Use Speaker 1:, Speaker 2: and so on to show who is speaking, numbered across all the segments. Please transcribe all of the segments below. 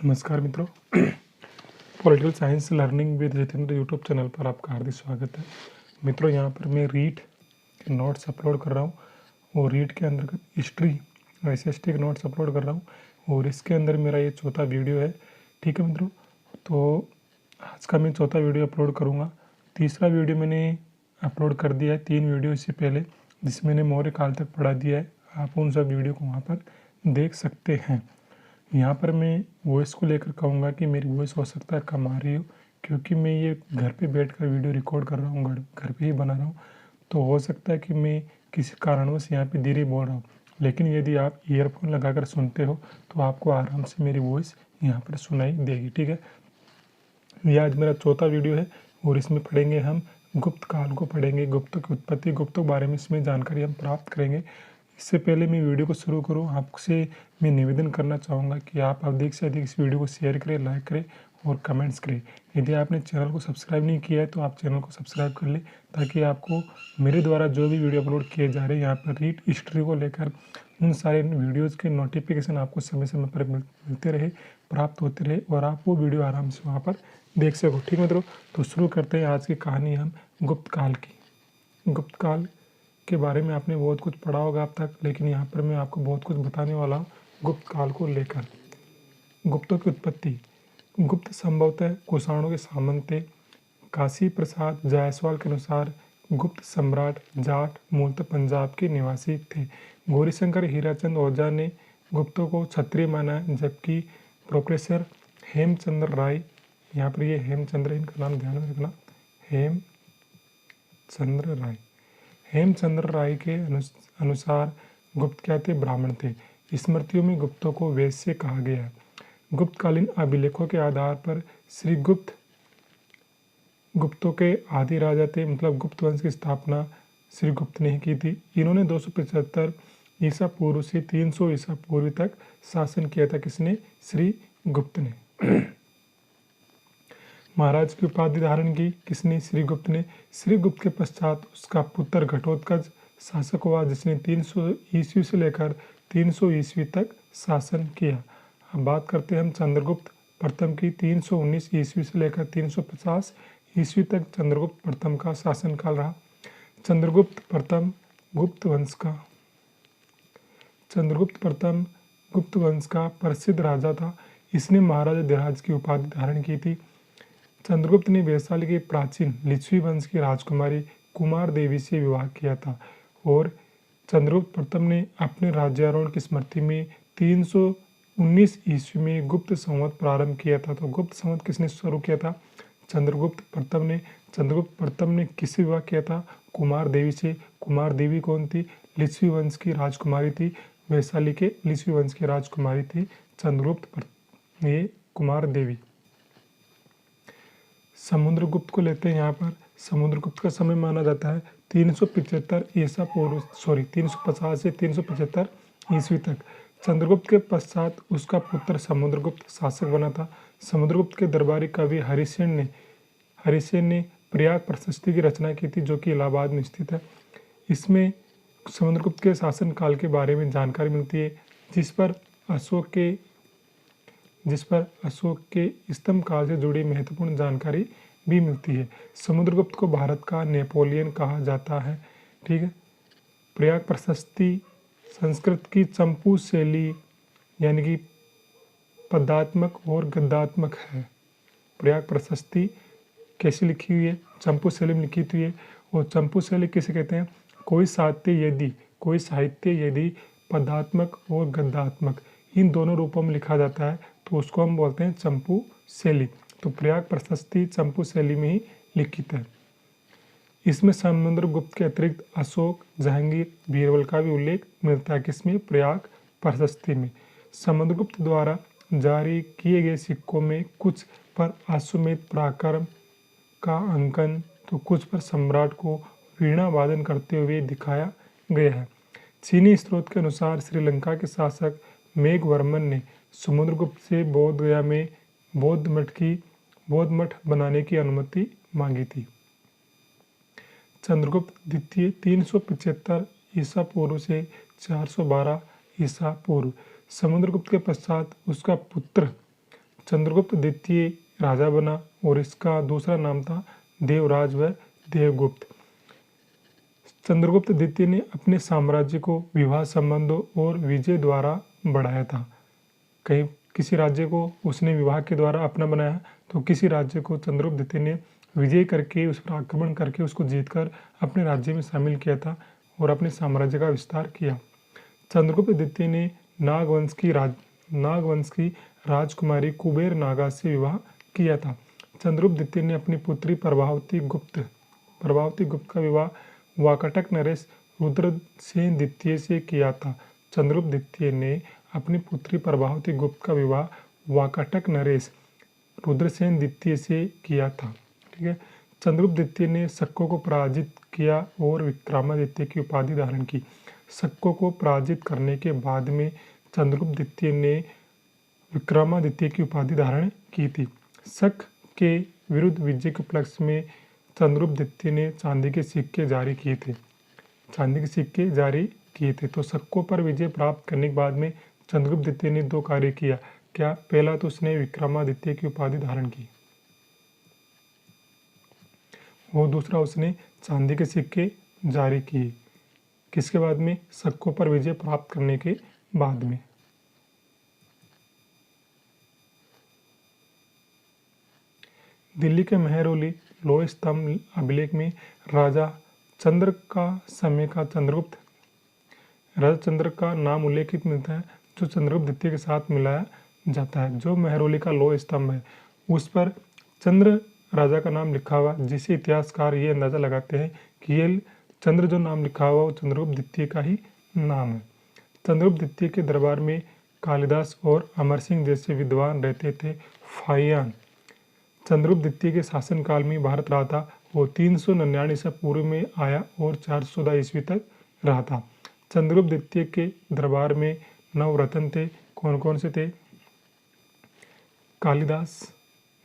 Speaker 1: नमस्कार मित्रों, political science learning with Jitendra YouTube channel पर आपका हार्दिक स्वागत है। मित्रों, यहाँ पर मैं रीट के नोट्स अपलोड कर रहा हूँ और रीट के अंतर्गत हिस्ट्री और एसएसटी के नोट्स अपलोड कर रहा हूँ और इसके अंदर मेरा ये चौथा वीडियो है। ठीक है मित्रों, तो आज का मैं चौथा वीडियो अपलोड करूँगा। तीसरा वीडियो मैंने अपलोड कर दिया है 3 वीडियो इससे पहले, जिसमें मैंने मौर्य काल तक पढ़ा दिया है। आप उन सब वीडियो को वहाँ पर देख सकते हैं। यहाँ पर मैं वॉइस को लेकर कहूँगा कि मेरी वॉइस हो सकता है कम आ रही हो, क्योंकि मैं ये घर पे बैठकर वीडियो रिकॉर्ड कर रहा हूँ, घर पे ही बना रहा हूँ। तो हो सकता है कि मैं किसी कारणवश यहाँ पे धीरे बोल रहा हूँ, लेकिन यदि आप ईयरफोन लगाकर सुनते हो तो आपको आराम से मेरी वॉइस यहाँ पर सुनाई देगी। ठीक है, यह आज मेरा चौथा वीडियो है और इसमें पढ़ेंगे हम गुप्त काल को पढ़ेंगे, गुप्तों की उत्पत्ति, गुप्तों के बारे में इसमें जानकारी हम प्राप्त करेंगे। इससे पहले मैं वीडियो को शुरू करूं, आपसे मैं निवेदन करना चाहूँगा कि आप अधिक से अधिक इस वीडियो को शेयर करें, लाइक करें और कमेंट्स करें। यदि आपने चैनल को सब्सक्राइब नहीं किया है तो आप चैनल को सब्सक्राइब कर लें, ताकि आपको मेरे द्वारा जो भी वीडियो अपलोड किए जा रहे हैं यहाँ पर रीट हिस्ट्री को लेकर उन सारे वीडियोज़ के नोटिफिकेशन आपको समय समय पर मिलते रहे, प्राप्त होते रहे और आप वो वीडियो आराम से वहाँ पर देख सको। ठीक मित्रों, तो शुरू करते हैं आज की कहानी हम गुप्त काल की। गुप्त काल के बारे में आपने बहुत कुछ पढ़ा होगा अब तक, लेकिन यहाँ पर मैं आपको बहुत कुछ बताने वाला हूँ गुप्त काल को लेकर। गुप्तों की उत्पत्ति। गुप्त संभवतः कुषाणों के सामंत थे। काशी प्रसाद जायसवाल के अनुसार गुप्त सम्राट जाट मूलतः पंजाब के निवासी थे। गौरीशंकर हीराचंद ओझा ने गुप्तों को क्षत्रिय माना, जबकि प्रोफेसर हेमचंद्र राय, यहाँ पर ये हेमचंद्र, इनका नाम ध्यान में रखना, हेमचंद्र राय के अनुसार गुप्त क्या थे? ब्राह्मण थे। स्मृतियों में गुप्तों को वैश्य कहा गया है। गुप्तकालीन अभिलेखों के आधार पर श्री गुप्तों के आदि राजा थे, मतलब गुप्त वंश की स्थापना श्री गुप्त ने ही की थी। इन्होंने 275 ईसा पूर्व से 300 ईसा पूर्व तक शासन किया था। किसने? श्री गुप्त ने। महाराज की उपाधि धारण की किसने? श्री गुप्त ने। श्री गुप्त के पश्चात उसका पुत्र घटोत्कच शासक हुआ, जिसने 300 ईस्वी से लेकर 300 ईस्वी तक शासन किया। अब बात करते हैं हम चंद्रगुप्त प्रथम की। 319 ईस्वी से लेकर 350 ईस्वी तक चंद्रगुप्त प्रथम का शासनकाल रहा। चंद्रगुप्त प्रथम गुप्त वंश का प्रसिद्ध राजा था। इसने महाराजा धीराज की उपाधि धारण की थी। चंद्रगुप्त ने वैशाली के प्राचीन लिच्छवी वंश की राजकुमारी कुमार देवी से विवाह किया था और चंद्रगुप्त प्रथम ने अपने राज्यारोहण की स्मृति में 319 ईस्वी में गुप्त संवत प्रारंभ किया था। तो गुप्त संवत किसने शुरू किया था? चंद्रगुप्त प्रथम ने। चंद्रगुप्त प्रथम ने किससे विवाह किया था? कुमार देवी से। कुमार देवी कौन थी? लिच्छवी वंश की राजकुमारी थी। वैशाली के लिच्छवी वंश की राजकुमारी थी चंद्रगुप्त ये कुमार देवी। समुद्रगुप्त को लेते हैं यहाँ पर। समुद्रगुप्त का समय माना जाता है 350 से 375 ईस्वी तक। चंद्रगुप्त के पश्चात उसका पुत्र समुद्रगुप्त शासक बना था। समुद्रगुप्त के दरबारी कवि हरिसेन ने प्रयाग प्रशस्ति की रचना की थी, जो कि इलाहाबाद में स्थित है। इसमें समुद्रगुप्त के शासन काल के बारे में जानकारी मिलती है, जिस पर अशोक के स्तंभ काल से जुड़ी महत्वपूर्ण जानकारी भी मिलती है। समुद्रगुप्त को भारत का नेपोलियन कहा जाता है। ठीक है। प्रयाग प्रशस्ति संस्कृत की चंपू शैली यानी कि पदात्मक और गद्यात्मक है। प्रयाग प्रशस्ति कैसी लिखी हुई है? चंपू शैली में लिखी हुई है। और चंपू शैली किसे कहते हैं? कोई साहित्य यदि पदात्मक और गद्यात्मक इन दोनों रूपों में लिखा जाता है तो उसको हम बोलते हैं चंपू शैली। तो प्रयाग प्रशस्ति चंपू शैली में ही लिखित है। इसमें समुद्रगुप्त के अतिरिक्त अशोक, जहांगीर, बीरबल का भी उल्लेख मिलता है। किसमें? प्रयाग प्रशस्ति में। समुद्रगुप्त द्वारा जारी किए गए सिक्कों में कुछ पर अश्वमेध पराक्रम का अंकन तो कुछ पर सम्राट को वीणा वादन करते हुए दिखाया गया है। चीनी स्रोत के अनुसार श्रीलंका के शासक मेघवर्मन ने समुद्रगुप्त से बोध गया में बौद्ध मठ बनाने की अनुमति मांगी थी। चंद्रगुप्त द्वितीय 375 ईसा पूर्व से 412 ईसा पूर्व। समुद्रगुप्त के पश्चात उसका पुत्र चंद्रगुप्त द्वितीय राजा बना और इसका दूसरा नाम था देवराज व देवगुप्त। चंद्रगुप्त द्वितीय ने अपने साम्राज्य को विवाह संबंधों और विजय द्वारा बढ़ाया था। कहीं किसी राज्य को उसने विवाह के द्वारा अपना बनाया, तो किसी राज्य को चंद्रगुप्त द्वितीय ने विजय करके, उस पर आक्रमण करके उसको जीतकर अपने राज्य में शामिल किया था और अपने साम्राज्य का विस्तार किया। चंद्रगुप्त द्वितीय ने नागवंश की राजकुमारी कुबेर नागा से विवाह किया था। चंद्रगुप्त द्वितीय ने अपनी पुत्री प्रभावती गुप्त का विवाह वाकाटक नरेश रुद्रसेन द्वितीय से किया था। चंद्रगुप्त द्वितीय ने अपनी पुत्री प्रभावती गुप्त का विवाह वाकाटक नरेश रुद्रसेन द्वितीय से किया था। ठीक है। चंद्रगुप्त द्वितीय ने शकों को पराजित किया और विक्रमादित्य की उपाधि धारण की। शकों को पराजित करने के बाद में चंद्रगुप्त द्वितीय ने विक्रमादित्य की उपाधि धारण की थी। शक के विरुद्ध विजय के उपलक्ष्य में चंद्रगुप्त द्वितीय ने चांदी के सिक्के जारी किए थे। तो शकों पर विजय प्राप्त करने के बाद में चंद्रगुप्त द्वितीय ने 2 कार्य किया। क्या? पहला तो उसने विक्रमादित्य की उपाधि धारण की और दूसरा उसने चांदी के सिक्के जारी किए। किसके बाद में? शकों पर विजय प्राप्त करने के बाद में। दिल्ली के महरौली लोह स्तंभ अभिलेख में राजा चंद्र का नाम उल्लेखित मिलता है, जो चंद्रगुप्त द्वितीय के साथ मिलाया जाता है। जो महरौली का लोह स्तंभ है उस पर चंद्र राजा का नाम लिखा हुआ, जिसे इतिहासकार ये अंदाजा लगाते हैं कि ये चंद्र जो नाम लिखा हुआ वो चंद्रगुप्त द्वितीय का ही नाम है। चंद्रगुप्त द्वितीय के दरबार में कालिदास और अमर सिंह जैसे विद्वान रहते थे। फाहियान चंद्रगुप्त द्वितीय के शासनकाल में भारत रहा था। वो 399 ईसा पूर्व में आया और 414 ईस्वी तक रहा था। चंद्रगुप्त द्वितीय के दरबार में नवरत्न थे। कौन कौन से थे? कालिदास,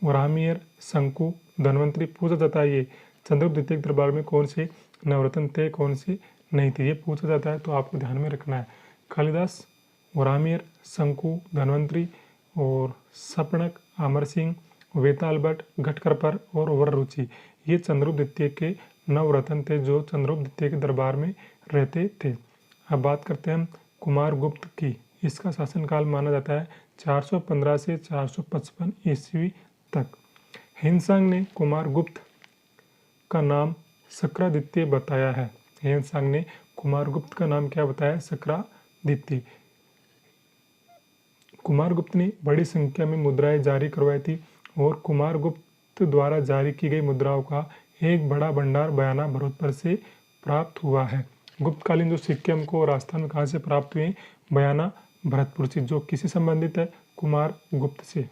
Speaker 1: वराहमिहिर, शंकु, धन्वंतरि। पूछा जाता है ये चंद्रगुप्त द्वितीय के दरबार में कौन से नवरत्न थे, कौन से नहीं थे, ये पूछा जाता है, तो आपको ध्यान में रखना है। कालिदास, वराहमिहिर, शंकु, धन्वंतरि और शपनक, अमर सिंह, वेताल भट्ट, घटकरपर और वररुचि, ये चंद्रगुप्त द्वितीय के नवरत्न थे जो चंद्रगुप्त द्वितीय के दरबार में रहते थे। अब बात करते हैं हम कुमारगुप्त की। इसका शासनकाल माना जाता है 415 से 455 ईस्वी तक। हिंसांग ने कुमारगुप्त का नाम शक्रादित्य बताया है। हिंसांग ने कुमारगुप्त का नाम क्या बताया? शक्रादित्य। कुमारगुप्त ने बड़ी संख्या में मुद्राएं जारी करवाई थी और कुमारगुप्त द्वारा जारी की गई मुद्राओं का एक बड़ा भंडार बयाना भरतपुर से प्राप्त हुआ है। गुप्तकालीन जो सिक्के हमको राजस्थान में कहाँ से प्राप्त हुए? बयाना भरतपुर से, जो किससे संबंधित है? कुमारगुप्त से,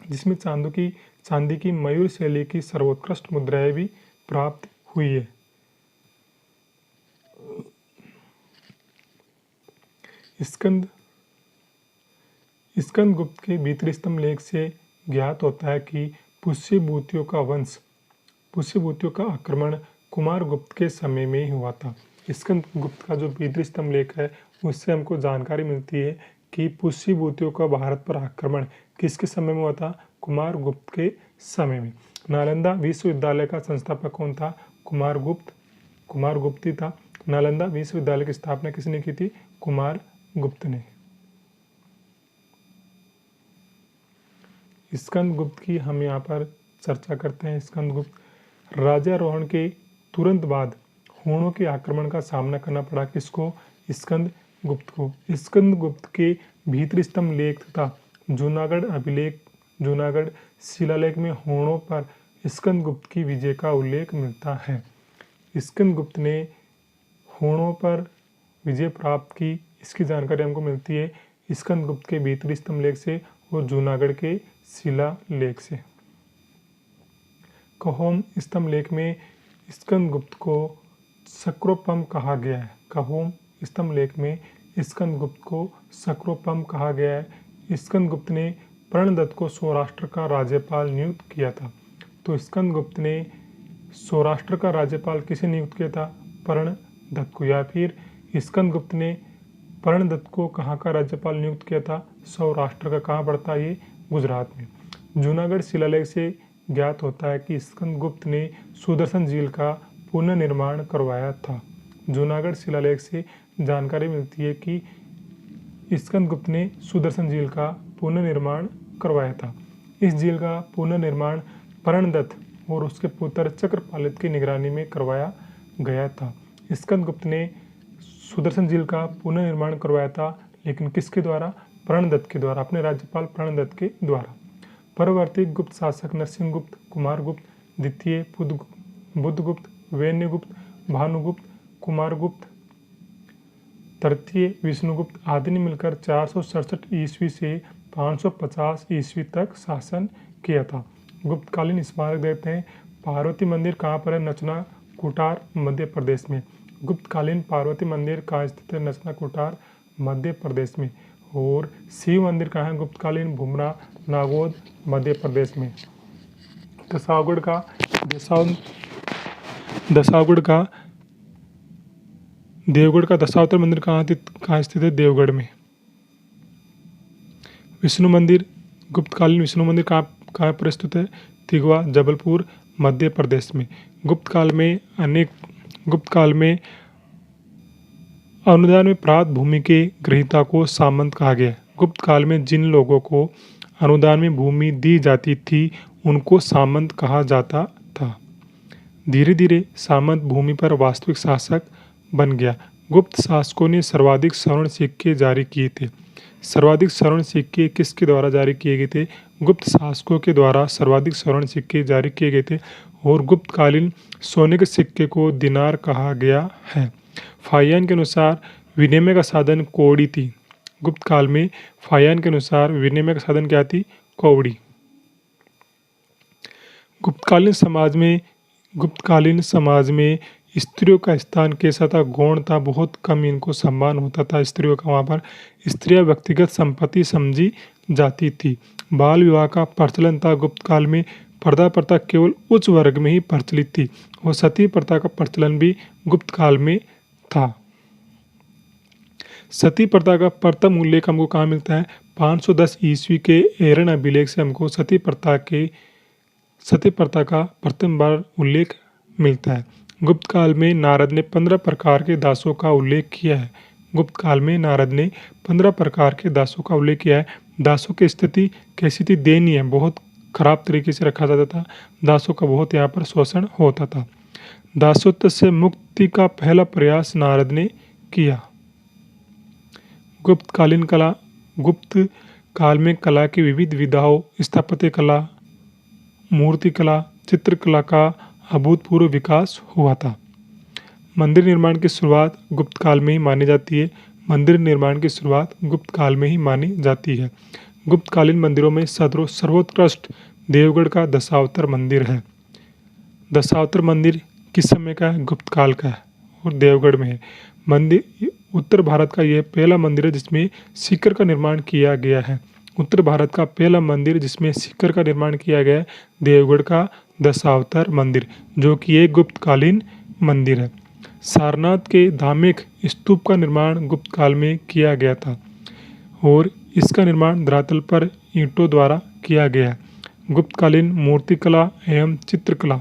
Speaker 1: जिसमें चांदी की मयूर शैली की सर्वोत्कृष्ट मुद्राएं भी प्राप्त हुई है। स्कंदगुप्त के भीतरी स्तंभ लेख से ज्ञात होता है कि पुष्यभूतियों का आक्रमण कुमारगुप्त के समय में ही हुआ था। स्कंदगुप्त का जो भीतरी स्तंभ लेख है उससे हमको जानकारी मिलती है कि पुष्यभूतियों का भारत पर आक्रमण किसके समय में हुआ था? कुमारगुप्त के समय में। नालंदा विश्वविद्यालय का संस्थापक कौन था? कुमारगुप्त ही था। नालंदा विश्वविद्यालय की स्थापना किसने की थी? कुमारगुप्त ने। स्कंदगुप्त की हम यहाँ पर चर्चा करते हैं। स्कंदगुप्त राज्यारोहण के तुरंत बाद हूणों के आक्रमण का सामना करना पड़ा। किसको? स्कंदगुप्त को। स्कंदगुप्त के भीतरी स्तंभ लेख तथा जूनागढ़ शिलालेख में हूणों पर स्कंदगुप्त की विजय का उल्लेख मिलता है। स्कंदगुप्त ने हूणों पर विजय प्राप्त की, इसकी जानकारी हमको मिलती है स्कंदगुप्त के भीतरी स्तंभ लेख से और जूनागढ़ के शिलालेख से। कहोम स्तंभ लेख में स्कंदगुप्त को शक्रोपम कहा गया है। कहोम स्तंभ लेख में स्कंदगुप्त को शक्रोपम कहा गया है। स्कंदगुप्त ने प्रणदत्त को सौराष्ट्र का राज्यपाल नियुक्त किया था। तो स्कंदगुप्त ने सौराष्ट्र का राज्यपाल किसे नियुक्त किया था? प्रणदत्त को। या फिर स्कंदगुप्त ने प्रणदत्त को कहाँ का राज्यपाल नियुक्त किया था? सौराष्ट्र का। कहाँ पड़ता है ये? गुजरात में। जूनागढ़ शिलालेख से ज्ञात होता है कि स्कंदगुप्त ने सुदर्शन झील का पुनर्निर्माण करवाया था। जूनागढ़ शिलालेख से जानकारी मिलती है कि स्कंदगुप्त ने सुदर्शन झील का पुनर्निर्माण करवाया था। इस झील का पुनर्निर्माण प्रणदत्त और उसके पुत्र चक्रपालित की निगरानी में करवाया गया था। स्कंदगुप्त ने सुदर्शन झील का पुनर्निर्माण करवाया था, लेकिन किसके द्वारा? प्रणदत्त के द्वारा, अपने राज्यपाल प्रणदत्त के द्वारा। परवर्ती गुप्त शासक नरसिंहगुप्त, कुमारगुप्त द्वितीय, बुद्धगुप्त, वेन्यगुप्त, भानुगुप्त, कुमारगुप्त तृतीय, विष्णुगुप्त आदि ने मिलकर 467 ईस्वी से 550 ईस्वी तक शासन किया था। गुप्तकालीन स्मारक देखते हैं। पार्वती मंदिर कहाँ पर है? नचना कुटार, मध्य प्रदेश में। गुप्तकालीन पार्वती मंदिर कहाँ स्थित है? नचना कुटार, मध्य प्रदेश में। और शिव मंदिर कहाँ है? गुप्तकालीन भुमरा, नागौद, मध्य प्रदेश में। दशावगढ़ का देवगढ़ का दशावतार मंदिर कहाँ स्थित है? देवगढ़ में। विष्णु मंदिर, गुप्तकालीन विष्णु मंदिर कहाँ पर स्थित है? तिगवा, जबलपुर, मध्य प्रदेश में। गुप्त काल में अनुदान में प्राप्त भूमि के ग्रहीता को सामंत कहा गया। गुप्त काल में जिन लोगों को अनुदान में भूमि दी जाती थी उनको सामंत कहा जाता था। धीरे धीरे सामंत भूमि पर वास्तविक शासक बन गया। गुप्त शासकों ने सर्वाधिक स्वर्ण सिक्के जारी किए थे। सर्वाधिक स्वर्ण सिक्के किसके द्वारा जारी किए गए थे? गुप्त शासकों के द्वारा सर्वाधिक स्वर्ण सिक्के जारी किए गए थे। और गुप्तकालीन सोने के सिक्के को दिनार कहा गया है। फाहियान के अनुसार विनिमय का साधन कौड़ी थी। गुप्त काल में फाहियान के अनुसार विनिमय का साधन क्या थी? कौड़ी। गुप्तकालीन समाज में स्त्रियों का स्थान कैसा था? गौण था, बहुत कम इनको सम्मान होता था स्त्रियों का। वहाँ पर स्त्रियां व्यक्तिगत संपत्ति समझी जाती थी। बाल विवाह का प्रचलन था। गुप्त काल में पर्दा प्रथा केवल उच्च वर्ग में ही प्रचलित थी और सती प्रथा का प्रचलन भी गुप्त काल में था। सती प्रथा का प्रथम उल्लेख हमको कहाँ मिलता है? 510 ईस्वी के एरन अभिलेख से हमको सती प्रथा का प्रथम बार उल्लेख मिलता है। गुप्त काल में नारद ने 15 प्रकार के दासों का उल्लेख किया है। गुप्त काल में नारद ने 15 प्रकार के दासों का उल्लेख किया है। दासों की स्थिति कैसी थी? दयनीय, बहुत खराब तरीके से रखा जाता था। दासों का बहुत यहाँ पर शोषण होता था। दासत्व से मुक्ति का पहला प्रयास नारद ने किया। गुप्त काल में कला की विविध विधाओं, स्थापत्य कला, मूर्ति कला, चित्रकला का अभूतपूर्व विकास हुआ था। मंदिर निर्माण की शुरुआत गुप्त काल में ही मानी जाती है। गुप्त काल में ही मानी जाती है। गुप्तकालीन मंदिरों में सर्वोत्कृष्ट देवगढ़ का दशावतार मंदिर है। दशावतार मंदिर किस समय का है? गुप्त काल का है और देवगढ़ में है। मंदिर उत्तर भारत का यह पहला मंदिर है जिसमें सीकर का निर्माण किया गया है। उत्तर भारत का पहला मंदिर जिसमें सीकर का निर्माण किया गया है देवगढ़ का दशावतार मंदिर, जो कि एक गुप्तकालीन मंदिर है। सारनाथ के धार्मिक स्तूप का निर्माण गुप्त काल में किया गया था और इसका निर्माण धरातल पर ईंटों द्वारा किया गया है। गुप्तकालीन मूर्तिकला एवं चित्रकला।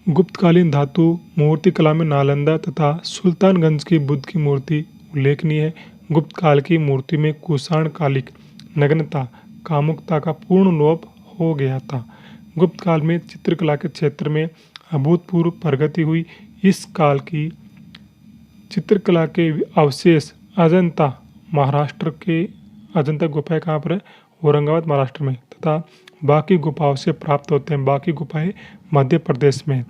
Speaker 1: गुप्तकालीन धातु मूर्तिकला में नालंदा तथा सुल्तानगंज की बुद्ध की मूर्ति उल्लेखनीय है। गुप्त काल की मूर्ति में कुषाण कालिक नग्नता, कामुकता का पूर्ण लोप हो गया था। गुप्त काल में चित्रकला के क्षेत्र में अभूतपूर्व प्रगति हुई। इस काल की चित्रकला के अवशेष अजंता गुफाएं कहाँ पर है? औरंगाबाद महाराष्ट्र में, तथा बाकी गुफाओं से प्राप्त होते हैं। बाकी गुफाएं मध्य प्रदेश में।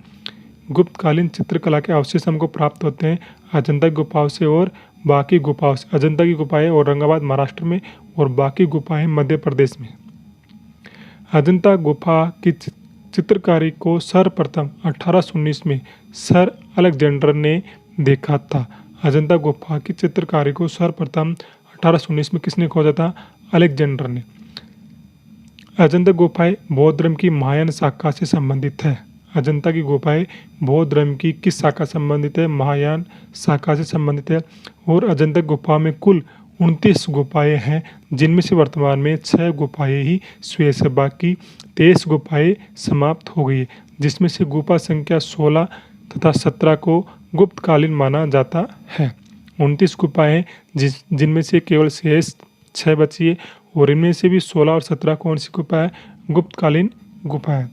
Speaker 1: गुप्तकालीन चित्रकला के अवशेष हमको प्राप्त होते हैं अजंता गुफाओं से और बाकी गुफाओं से। अजंता की गुफाएं औरंगाबाद महाराष्ट्र में और बाकी गुफाएं मध्य प्रदेश में। अजंता गुफा की चित्रकारी को सर्वप्रथम 1819 में सर अलेक्जेंडर ने देखा था। अजंता गुफा की चित्रकारी को सर्वप्रथम 1819 में किसने खोजा था? अलेक्जेंडर ने। अजंता गुफाएं बौद्ध धर्म की महायान शाखा से संबंधित है। अजंता की गुफाएं बौद्ध धर्म की किस शाखा से संबंधित है? महायान शाखा से संबंधित है। और अजंता गुफा में कुल 29 गुफाएं हैं, जिनमें से वर्तमान में 6 गुफाएं ही शेष है, बाकी 23 गुफाएं समाप्त हो गई है, जिसमें से गुफा संख्या 16 तथा 17 को गुप्तकालीन माना जाता है। 29 गुफाएं जिनमें से केवल शेष 6 बची है, और इनमें से भी 16 और 17 कौन सी गुफा है? गुप्तकालीन गुफा है।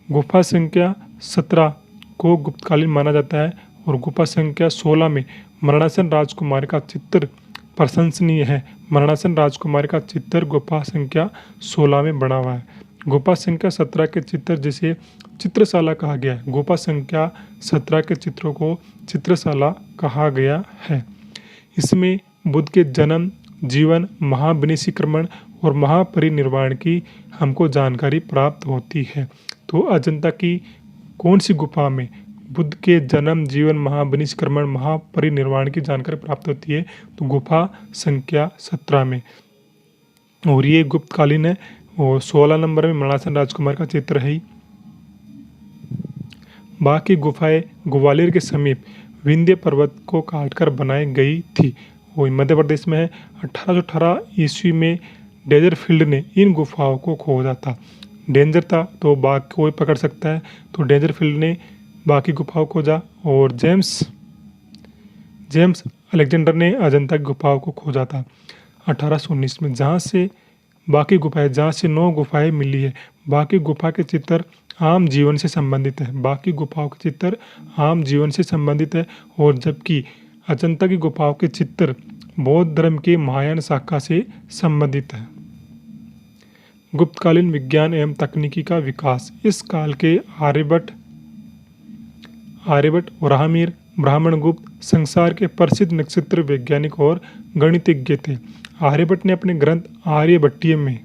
Speaker 1: गुफा संख्या 17 को गुप्तकालीन माना जाता है, और गुफा संख्या 16 में मरणासन राजकुमार का चित्र प्रशंसनीय है। मरणासन राजकुमार का चित्र गुफा संख्या 16 में बना हुआ है। गुफा संख्या 17 के चित्र जिसे चित्रशाला कहा गया है, गुफा संख्या 17 के चित्रों को चित्रशाला कहा गया है। इसमें बुद्ध के जन्म, जीवन, महाविनिशीकरण और महापरिनिर्वाण की हमको जानकारी प्राप्त होती है। तो अजंता की कौन सी गुफा में बुद्ध के जन्म, जीवन, महाविनिशीकरण, महापरिनिर्वाण की जानकारी प्राप्त होती है? तो गुफा संख्या 17 में, और ये गुप्तकालीन है। और 16 नंबर में मरणासन राजकुमार का चित्र है। बाकी गुफाएं ग्वालियर के समीप विंध्य पर्वत को काटकर बनाई गई थी। वो मध्य प्रदेश में है। 1818 ईस्वी में डेजरफील्ड ने इन गुफाओं को खोजा था। डेंजर था तो बाघ कोई पकड़ सकता है, तो डेजरफील्ड ने बाकी गुफाओं खोजा, और जेम्स अलेक्जेंडर ने अजंता की गुफाओं को खोजा था 1819 में, जहाँ से 9 गुफाएं मिली है। बाकी गुफा के चित्र आम जीवन से संबंधित है। बाकी गुफाओं के चित्र आम जीवन से संबंधित है, और जबकि अजंता की गुफाओं के चित्र बौद्ध धर्म के महायान शाखा से संबंधित है। गुप्तकालीन विज्ञान एवं तकनीकी का विकास। इस काल के आर्यभट्ट, वराहमिहिर, ब्राह्मणगुप्त संसार के प्रसिद्ध नक्षत्र वैज्ञानिक और गणितज्ञ थे। आर्यभट्ट ने अपने ग्रंथ आर्यभट्टियम में,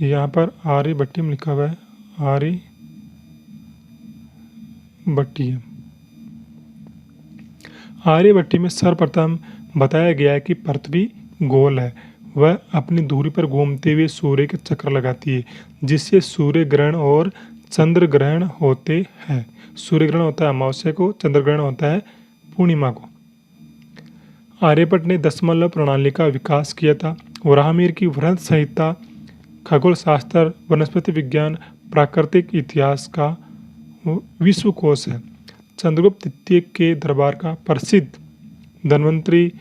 Speaker 1: यहाँ पर आर्यभट्टियम लिखा हुआ है, आर्यभट्टी में सर्वप्रथम बताया गया है कि पृथ्वी गोल है, वह अपनी धुरी पर घूमते हुए सूर्य के चक्कर लगाती है, जिससे सूर्य ग्रहण और चंद्र ग्रहण होते हैं। सूर्य ग्रहण होता है अमावस्या को, चंद्र ग्रहण होता है पूर्णिमा को। आर्यभट्ट ने दशमलव प्रणाली का विकास किया था। वराहमिहिर की वृहत संहिता खगोल शास्त्र, वनस्पति विज्ञान, प्राकृतिक इतिहास का विश्वकोश है। चंद्रगुप्त द्वितीय के दरबार का प्रसिद्ध धन्वंतरी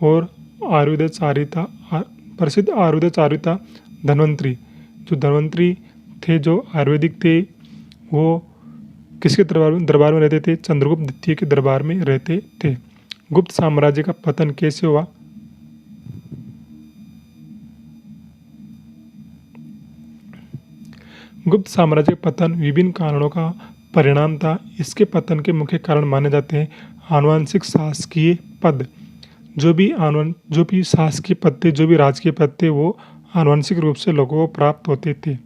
Speaker 1: और आयुर्वेदाचार्यता धन्वंतरी, जो धन्वंतरी थे, जो आयुर्वेदिक थे, वो किसके दरबार में रहते थे? चंद्रगुप्त द्वितीय के दरबार में रहते थे। गुप्त साम्राज्य का पतन कैसे हुआ? गुप्त साम्राज्य का पतन विभिन्न कारणों का परिणाम था। इसके पतन के मुख्य कारण माने जाते हैं आनुवंशिक शासकीय पद। जो भी शासकीय पद थे, जो भी राजकीय पद थे, वो आनुवंशिक रूप से लोगों को प्राप्त होते थे।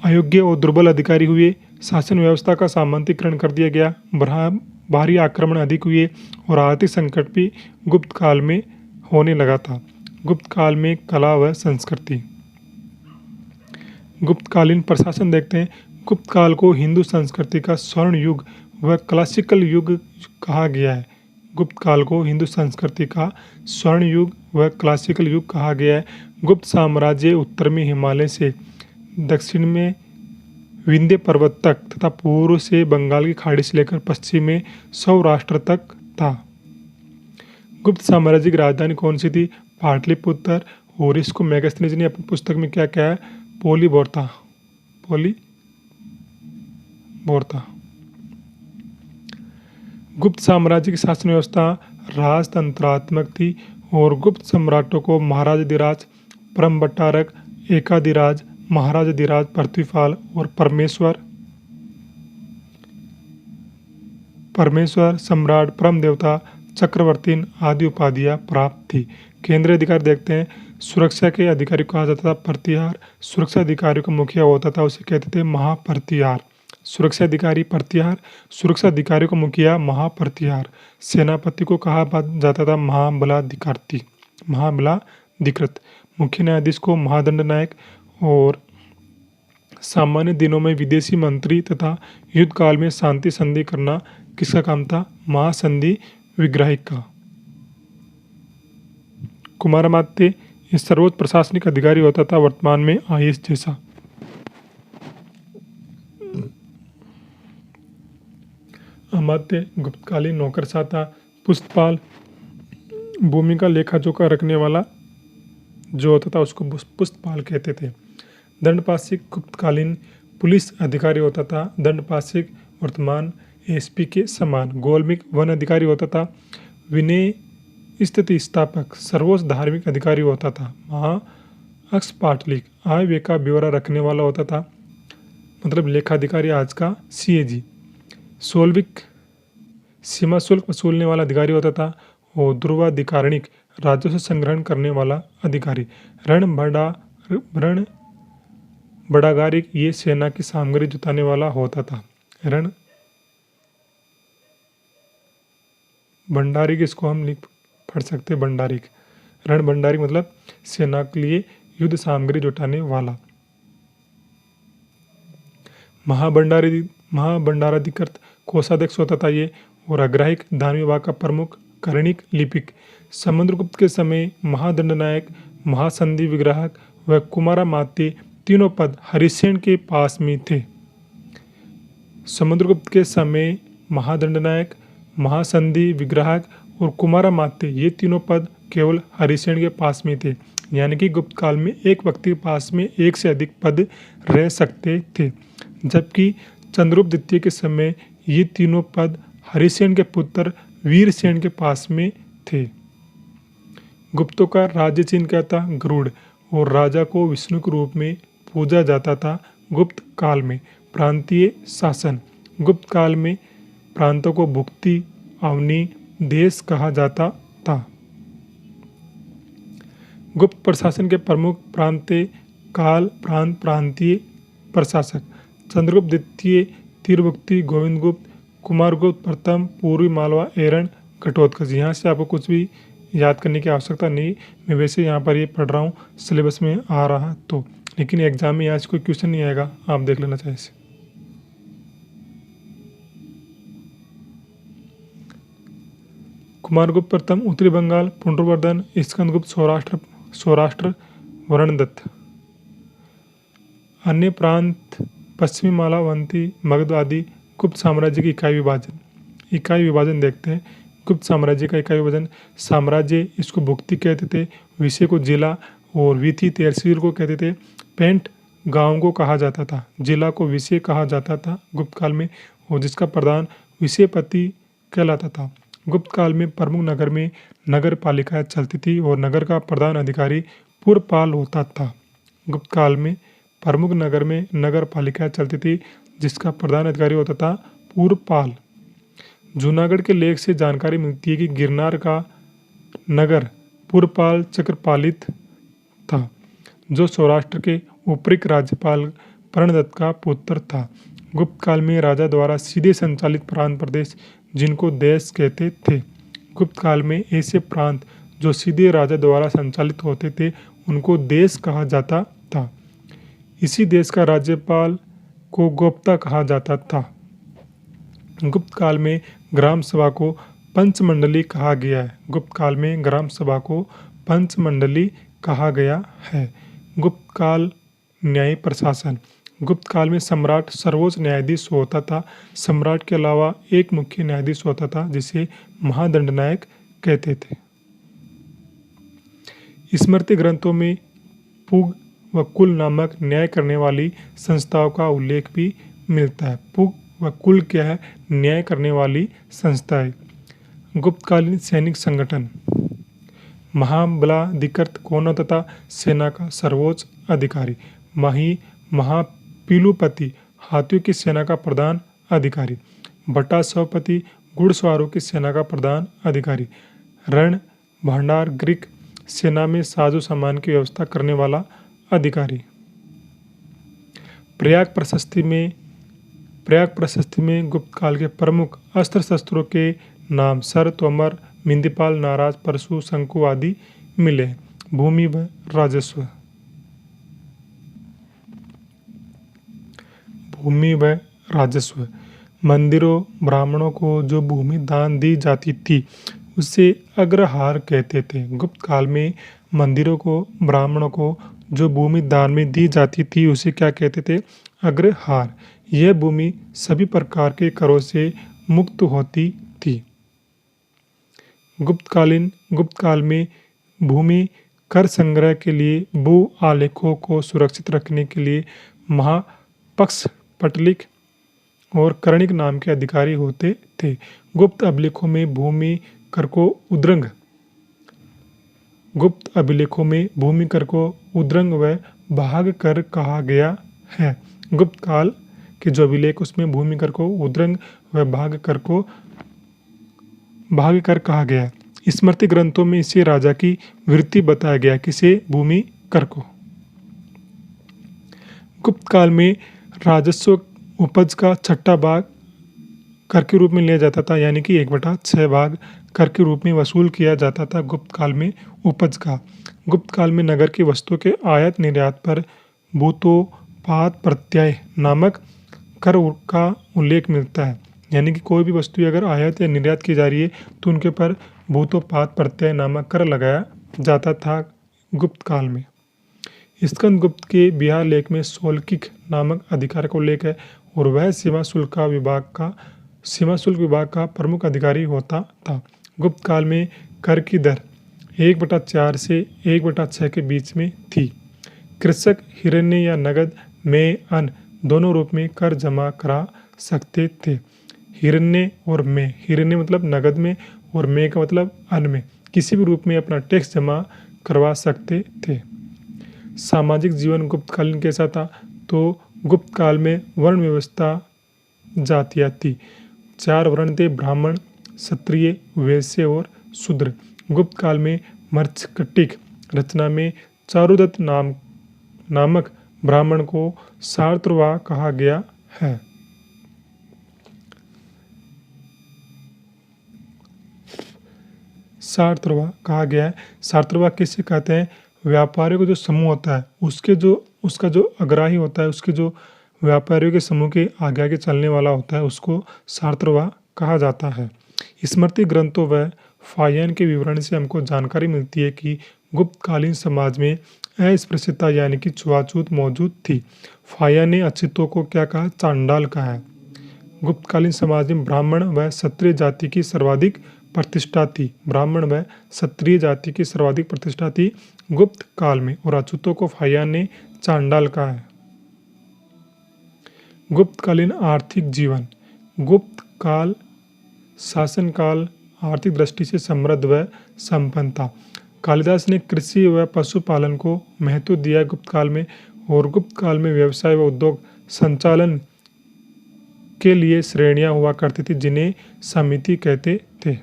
Speaker 1: अयोग्य और दुर्बल अधिकारी हुए, शासन व्यवस्था का सामंतीकरण कर दिया गया, बाहरी आक्रमण अधिक हुए, और आर्थिक संकट भी गुप्त काल में होने लगा था। गुप्त काल में कला व संस्कृति। गुप्तकालीन प्रशासन देखते हैं। गुप्त काल को हिंदू संस्कृति का स्वर्ण युग व क्लासिकल युग कहा गया है। गुप्त काल को हिंदू संस्कृति का स्वर्ण युग व क्लासिकल युग कहा गया है। गुप्त साम्राज्य उत्तर में हिमालय से दक्षिण में विंध्य पर्वत तक तथा पूर्व से बंगाल की खाड़ी से लेकर पश्चिम में सौराष्ट्र तक था। गुप्त साम्राज्य की राजधानी कौन सी थी? पाटलिपुत्र। और इसको मेगास्थनीज ने अपनी पुस्तक में क्या है? पोलीबोर्ता। गुप्त साम्राज्य की शासन व्यवस्था राजतंत्रात्मक थी, और गुप्त सम्राटों को महाराजाधिराज, परमबट्टारक, एकाधिराज, महाराजाधिराज, पृथ्वीपाल और परमेश्वर, सम्राट, परम देवता, चक्रवर्ती आदि उपाधियां प्राप्त थी। केंद्रीय अधिकार देखते हैं। सुरक्षा के अधिकारी को कहा जाता था प्रतिहार। सुरक्षा अधिकारी का मुखिया होता था, उसे कहते थे महाप्रतिहार। सुरक्षा अधिकारी प्रतिहार, सुरक्षा अधिकारी को मुखिया महाप्रतिहार। सेनापति को कहा जाता था महाबलाधिकृत। मुख्य न्यायाधीश को महादंड नायक, और सामान्य दिनों में विदेशी मंत्री तथा युद्ध काल में शांति संधि करना किसका काम था? महासंधि विग्राहिक का। कुमारमात्य ये सर्वोच्च प्रशासनिक अधिकारी होता था, वर्तमान में आईएएस जैसा। अमात्य गुप्तकालीन नौकरशाह था। पुस्तपाल भूमि का लेखा जोखा रखने वाला जो होता था उसको पुस्तपाल कहते थे। दंडपाशिक गुप्तकालीन पुलिस अधिकारी होता था। दंडपाशिक वर्तमान एसपी के समान। गोलमिक वन अधिकारी होता था। विनय स्थिति स्थापक सर्वोच्च धार्मिक अधिकारी होता था। महाअक्षपाटलिक आय व्यय का ब्यौरा रखने वाला होता था, मतलब लेखाधिकारी आज का सीएजी। सोलविक सीमा शुल्क वसूलने वाला अधिकारी होता था। और ध्रुवाधिकारिणिक राजस्व संग्रहण करने वाला अधिकारी। रण बड़ागारिक ये सेना की सामग्री जुटाने वाला होता था। रण भंडारिक इसको हम पढ़ सकते हैं भंडारिक। रण भंडारिक मतलब सेना के लिए युद्ध सामग्री जुटाने वाला। महाभंडाराधिकृत कोषाध्यक्ष होता था ये। और अग्राहिक दान विभाग का प्रमुख। कर्णिक लिपिक समुद्रगुप्त के समय महादंडनायक, महासंधि विग्राहक व कुमारमात्य तीनों पद हरिसेन के पास में थे। समुद्रगुप्त के समय महादंडनायक, महासंधि विग्राहक और कुमारमात्य ये तीनों पद केवल हरिसेन के पास में थे। यानी कि गुप्त काल में एक व्यक्ति के पास में एक से अधिक पद रह सकते थे, जबकि चंद्रगुप्त द्वितीय के समय ये तीनों पद हरिसेन के पुत्र वीरसेन के पास में थे। गुप्तों का राज्य चिन्ह क्या था? गरुड़। और राजा को विष्णु के रूप में पूजा जाता था। गुप्त काल में प्रांतीय शासन। गुप्त काल में प्रांतों को भुक्ति, अवनी, देश कहा जाता था। गुप्त प्रशासन के प्रमुख प्रांतीय काल प्रांतीय प्रशासक। चंद्रगुप्त द्वितीय, तीरभुक्ति, गोविंदगुप्त, कुमारगुप्त प्रथम, पूर्वी मालवा, एरन, घटोत्कच। यहाँ से आपको कुछ भी याद करने की आवश्यकता नहीं। मैं वैसे यहाँ पर ये पढ़ रहा हूँ, सिलेबस में आ रहा तो, लेकिन एग्जाम में यहाँ से कोई क्वेश्चन नहीं आएगा, आप देख लेना चाहिए इसे। कुमारगुप्त प्रथम उत्तरी बंगाल, पुंड्रवर्धन, स्कंदगुप्त सौराष्ट्र, वरुणदत्त। अन्य प्रांत पश्चिमी मालावंती, मगध आदि। गुप्त साम्राज्य की इकाई विभाजन देखते हैं। गुप्त साम्राज्य का इकाई विभाजन। साम्राज्य इसको भुक्ति कहते थे, विषय को जिला और वीथी तहसील को कहते थे। पेंट गांव को कहा जाता था, जिला को विषय कहा जाता था गुप्त काल में, और जिसका प्रधान विषयपति कहलाता था। गुप्त काल में प्रमुख नगर में नगर पालिका चलती थी और नगर का प्रधान अधिकारी पुरपाल होता था। गुप्त काल में प्रमुख नगर में नगर पालिका चलती थी, जिसका प्रधान अधिकारी होता था पुरपाल। जूनागढ़ के लेख से जानकारी मिलती है कि गिरनार का नगर पुरपाल चक्रपालित था, जो सौराष्ट्र के उपरिक राज्यपाल प्रणदत्त का पुत्र था। गुप्त काल में राजा द्वारा सीधे संचालित प्रांत प्रदेश, जिनको देश कहते थे। गुप्त काल में ऐसे प्रांत जो सीधे राजा द्वारा संचालित होते थे, उनको देश कहा जाता था। इसी देश का राज्यपाल को गोप्ता कहा जाता था। गुप्त काल में ग्राम सभा को पंचमंडली कहा गया है। गुप्त काल में ग्राम सभा को पंचमंडली कहा गया है। गुप्त काल न्यायिक प्रशासन। गुप्त काल में सम्राट सर्वोच्च न्यायाधीश होता था। सम्राट के अलावा एक मुख्य न्यायाधीश होता था, जिसे महादंडनायक कहते थे। स्मृति ग्रंथों में पुग व कुल नामक न्याय करने वाली संस्थाओं का उल्लेख भी मिलता है। पुग व कुल क्या है? न्याय करने वाली संस्थाएं। गुप्तकालीन सैनिक संगठन। महाबलाधिकृत कौन होता था? सेना का सर्वोच्च अधिकारी। महापीलुपति हाथियों की सेना का प्रधान अधिकारी। भट्टा सवपति घुड़सवारों की सेना का प्रधान अधिकारी। रण भंडार ग्रीक सेना में साजो सामान की व्यवस्था करने वाला अधिकारी। प्रयाग प्रशस्ति में गुप्त काल के प्रमुख अस्त्र शस्त्रों के नाम सर, तोमर, मिंदीपाल, नाराज, परशु, शंकु आदि मिले। भूमि व राजस्व। भूमि व राजस्व। मंदिरों, ब्राह्मणों को जो भूमि दान दी जाती थी, उसे अग्रहार कहते थे। गुप्त काल में मंदिरों को, ब्राह्मणों को जो भूमि दान में दी जाती थी उसे क्या कहते थे? अग्रहार। यह भूमि सभी प्रकार के करों से मुक्त होती थी। गुप्त काल में भूमि कर संग्रह के लिए भू आलेखों को सुरक्षित रखने के लिए महापक्ष, पटलिक और कर्णिक नाम के अधिकारी होते थे। गुप्त अभिलेखों में भूमि कर को उद्रंग व भाग कर कहा गया है। गुप्त काल के जो अभिलेख उसमें भूमि कर को उद्रंग व भाग कर कहा गया है। स्मृति ग्रंथों में इसे राजा की वृत्ति बताया गया, किसे? भूमि कर को। गुप्त काल में राजस्व उपज का छठा भाग कर के रूप में लिया जाता था, यानी कि 1/6 भाग कर के रूप में वसूल किया जाता था गुप्त काल में उपज का। गुप्त काल में नगर की वस्तुओं के आयात निर्यात पर भूतोपात प्रत्यय नामक कर का उल्लेख मिलता है, यानी कि कोई भी वस्तु अगर आयात या निर्यात की जा रही है तो उनके पर भूतोपात प्रत्यय नामक कर लगाया जाता था गुप्त काल में। स्कंदगुप्त के बिहार लेख में सोलकिक नामक अधिकारी का उल्लेख है और वह सीमा शुल्क विभाग का प्रमुख अधिकारी होता था। गुप्त काल में कर की दर 1/4 से 1/6 के बीच में थी। कृषक हिरण्य या नगद में अन्न दोनों रूप में कर जमा करा सकते थे। हिरण्य मतलब नगद में और में का मतलब अन्न में, किसी भी रूप में अपना टैक्स जमा करवा सकते थे। सामाजिक जीवन गुप्तकालीन कैसा था? तो गुप्त काल में वर्ण व्यवस्था जातियाँ थी। 4 वर्ण थे: ब्राह्मण, क्षत्रिय, वैश्य और शूद्र। गुप्त काल में मृच्छकटिक रचना में चारुदत्त नामक ब्राह्मण को शार्त्रवा कहा गया है। शार्त्रवा किसे कहते हैं? व्यापारियों का जो समूह होता है उसका जो अग्राही होता है, उसके जो व्यापारियों के समूह के आगे आगे चलने वाला होता है उसको शार्त्रवा कहा जाता है। स्मृति ग्रंथों व फायन के विवरण से हमको जानकारी मिलती है कि गुप्तकालीन समाज में अस्पृश्यता यानी कि छुआछूत मौजूद थी। फायन ने अछूतों को क्या कहा? चांडाल कहा है। गुप्तकालीन समाज में ब्राह्मण व क्षत्रिय जाति की सर्वाधिक प्रतिष्ठा थी गुप्त काल में, और अछूतों को फायन ने चांडाल कहा है। गुप्तकालीन आर्थिक जीवन। गुप्त काल शासनकाल आर्थिक दृष्टि से समृद्ध व संपन्न था। कालिदास ने कृषि व पशुपालन को महत्व दिया गुप्त काल में, और गुप्त काल में व्यवसाय व उद्योग संचालन के लिए श्रेणियां हुआ करती थी जिन्हें समिति कहते थे।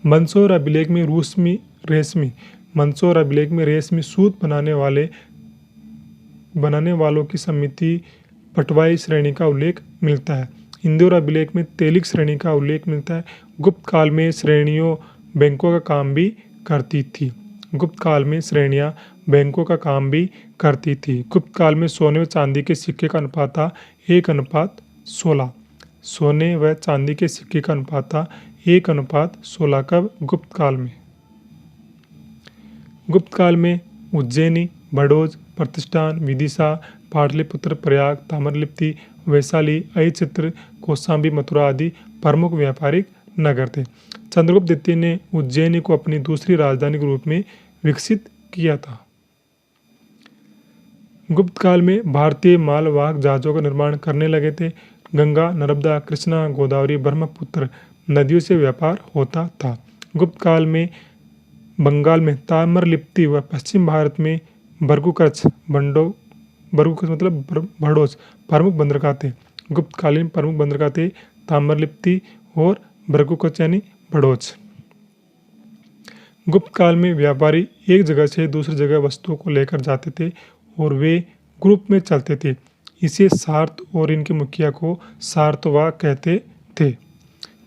Speaker 1: मंदसौर अभिलेख में रेशमी सूत बनाने वालों की समिति पटवाई श्रेणी का उल्लेख मिलता है। इंदौर अभिलेख में तेलिक श्रेणी का उल्लेख मिलता है। गुप्त काल में श्रेणियों बैंकों का काम भी करती थी। गुप्त काल में सोने व चांदी के सिक्के का अनुपात था 1:16। सोने व चांदी के सिक्के का अनुपात था 1:16। कब? गुप्त काल में। गुप्त काल में उज्जैनी, बड़ौज, प्रतिष्ठान, विदिशा, पाटलिपुत्र, प्रयाग, ताम्रलिप्ति, वैशाली, अहिच्छत्र, कौशाम्बी, मथुरा आदि प्रमुख व्यापारिक नगर थे। चंद्रगुप्त द्वितीय ने उज्जैनी को अपनी दूसरी राजधानी के रूप में विकसित किया था। गुप्त काल में भारतीय मालवाहक जहाजों का निर्माण करने लगे थे। गंगा, नर्मदा, कृष्णा, गोदावरी, ब्रह्मपुत्र नदियों से व्यापार होता था। गुप्त काल में बंगाल में ताम्रलिप्ति व पश्चिम भारत में भृगुकच्छ मतलब भड़ोच प्रमुख बंदरगाह थे। गुप्तकालीन प्रमुख बंदरगाह थे ताम्रलिप्ति और भृगुकच्छ यानी भड़ोच। गुप्त काल में व्यापारी एक जगह से दूसरी जगह वस्तुओं को लेकर जाते थे और वे ग्रुप में चलते थे। इसे सार्थ और इनके मुखिया को सार्थवा कहते थे।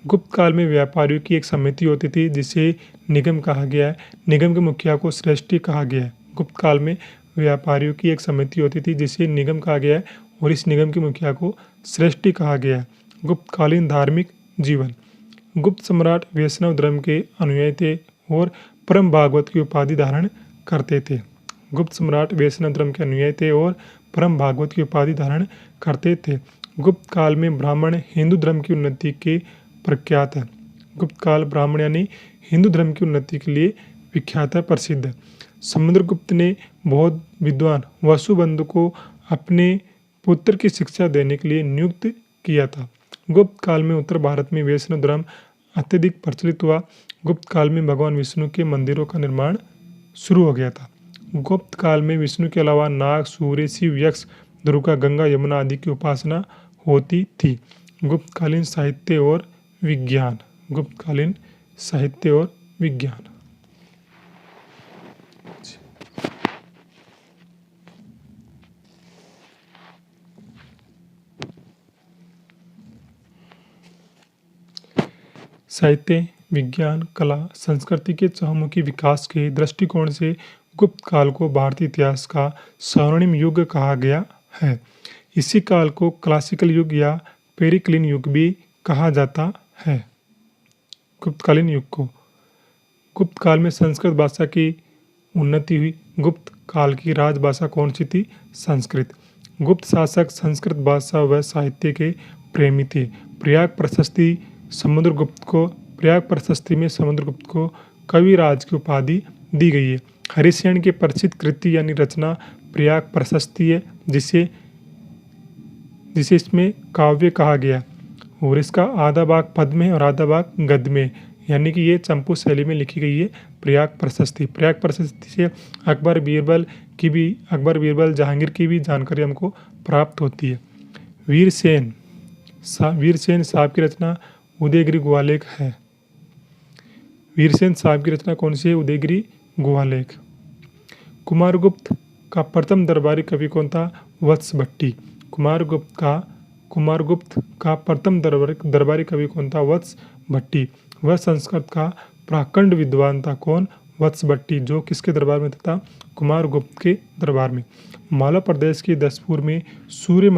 Speaker 1: गुप्त काल में व्यापारियों की एक समिति होती थी जिसे निगम कहा गया है। निगम के मुखिया को श्रेष्ठी कहा गया है। गुप्त काल में व्यापारियों की एक समिति होती थी जिसे निगम कहा गया है और इस निगम के मुखिया को श्रेष्ठी कहा गया है। गुप्तकालीन धार्मिक जीवन। गुप्त सम्राट वैष्णव धर्म के अनुयायी थे और परम भागवत की उपाधि धारण करते थे। गुप्त सम्राट वैष्णव धर्म के अनुयायी थे और परम भागवत की उपाधि धारण करते थे। गुप्त काल में ब्राह्मण हिंदू धर्म की उन्नति के प्रख्यात है। गुप्त काल ब्राह्मण यानी हिंदू धर्म की उन्नति के लिए विख्यात है, प्रसिद्ध है। समुद्रगुप्त ने बहुत विद्वान वसुबंधु को अपने पुत्र की शिक्षा देने के लिए नियुक्त किया था। गुप्त काल में उत्तर भारत में वैष्णव धर्म अत्यधिक प्रचलित हुआ। गुप्त काल में भगवान विष्णु के मंदिरों का निर्माण शुरू हो गया था। गुप्त काल में विष्णु के अलावा नाग, सूर्य, शिव, यक्ष, दुर्गा, गंगा, यमुना आदि की उपासना होती थी। गुप्तकालीन साहित्य और विज्ञान। गुप्तकालीन साहित्य और विज्ञान। साहित्य, विज्ञान, कला, संस्कृति के चहुमुखी विकास के दृष्टिकोण से गुप्त काल को भारतीय इतिहास का स्वर्णिम युग कहा गया है। इसी काल को क्लासिकल युग या पेरिक्लिन युग भी कहा जाता है। गुप्तकालीन युग को गुप्त काल में संस्कृत भाषा की उन्नति हुई। गुप्त काल की राजभाषा कौन सी थी? संस्कृत। गुप्त शासक संस्कृत भाषा व साहित्य के प्रेमी थे। प्रयाग प्रशस्ति में समुद्रगुप्त को कविराज की उपाधि दी गई है। हरिसेन की प्रसिद्ध कृति यानी रचना प्रयाग प्रशस्ति है, जिसे इसमें काव्य कहा गया और इसका आधा भाग पद्य में और आधा भाग गद्य में, यानी कि ये चंपू शैली में लिखी गई है प्रयाग प्रशस्ति। प्रयाग प्रशस्ति से अकबर बीरबल जहांगीर की भी जानकारी हमको प्राप्त होती है। वीरसेन साहब की रचना उदयगिरि गुहालेख है। वीरसेन साहब की रचना कौन सी है? उदयगिरि गुहालेख। कुमारगुप्त का प्रथम दरबारी कवि कौन था? वत्स भट्टी। कुमारगुप्त का प्रथम दरबारी कवि कौन था? वत्स भट्टी। वह संस्कृत का प्राकंड विद्वान था। कौन? वत्स भट्टी, जो किसके दरबार में था? कुमारगुप्त के दरबार में। मालवा प्रदेश के दसपुर में सूर्य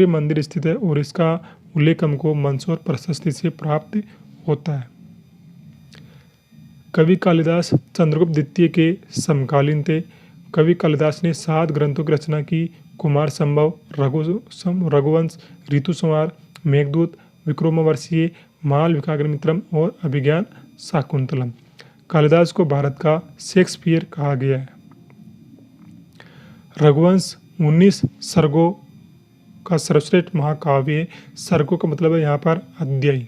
Speaker 1: मंदिर स्थित है और इसका उल्लेख हमको मंदसौर प्रशस्ति से प्राप्त होता है। कवि कालिदास चंद्रगुप्त द्वितीय के समकालीन थे। कवि कालिदास ने 7 ग्रंथों की रचना की। कुमार संभव, रघुवंश, ऋतुसंहार, मेघदूत, विक्रमोर्वशीय, मालविकाग्निमित्रम और अभिज्ञान शाकुंतलम। कालिदास को भारत का शेक्सपियर कहा गया है। रघुवंश 19 सर्गों का सर्वश्रेष्ठ महाकाव्य है। सर्गों का मतलब है यहाँ पर अध्याय।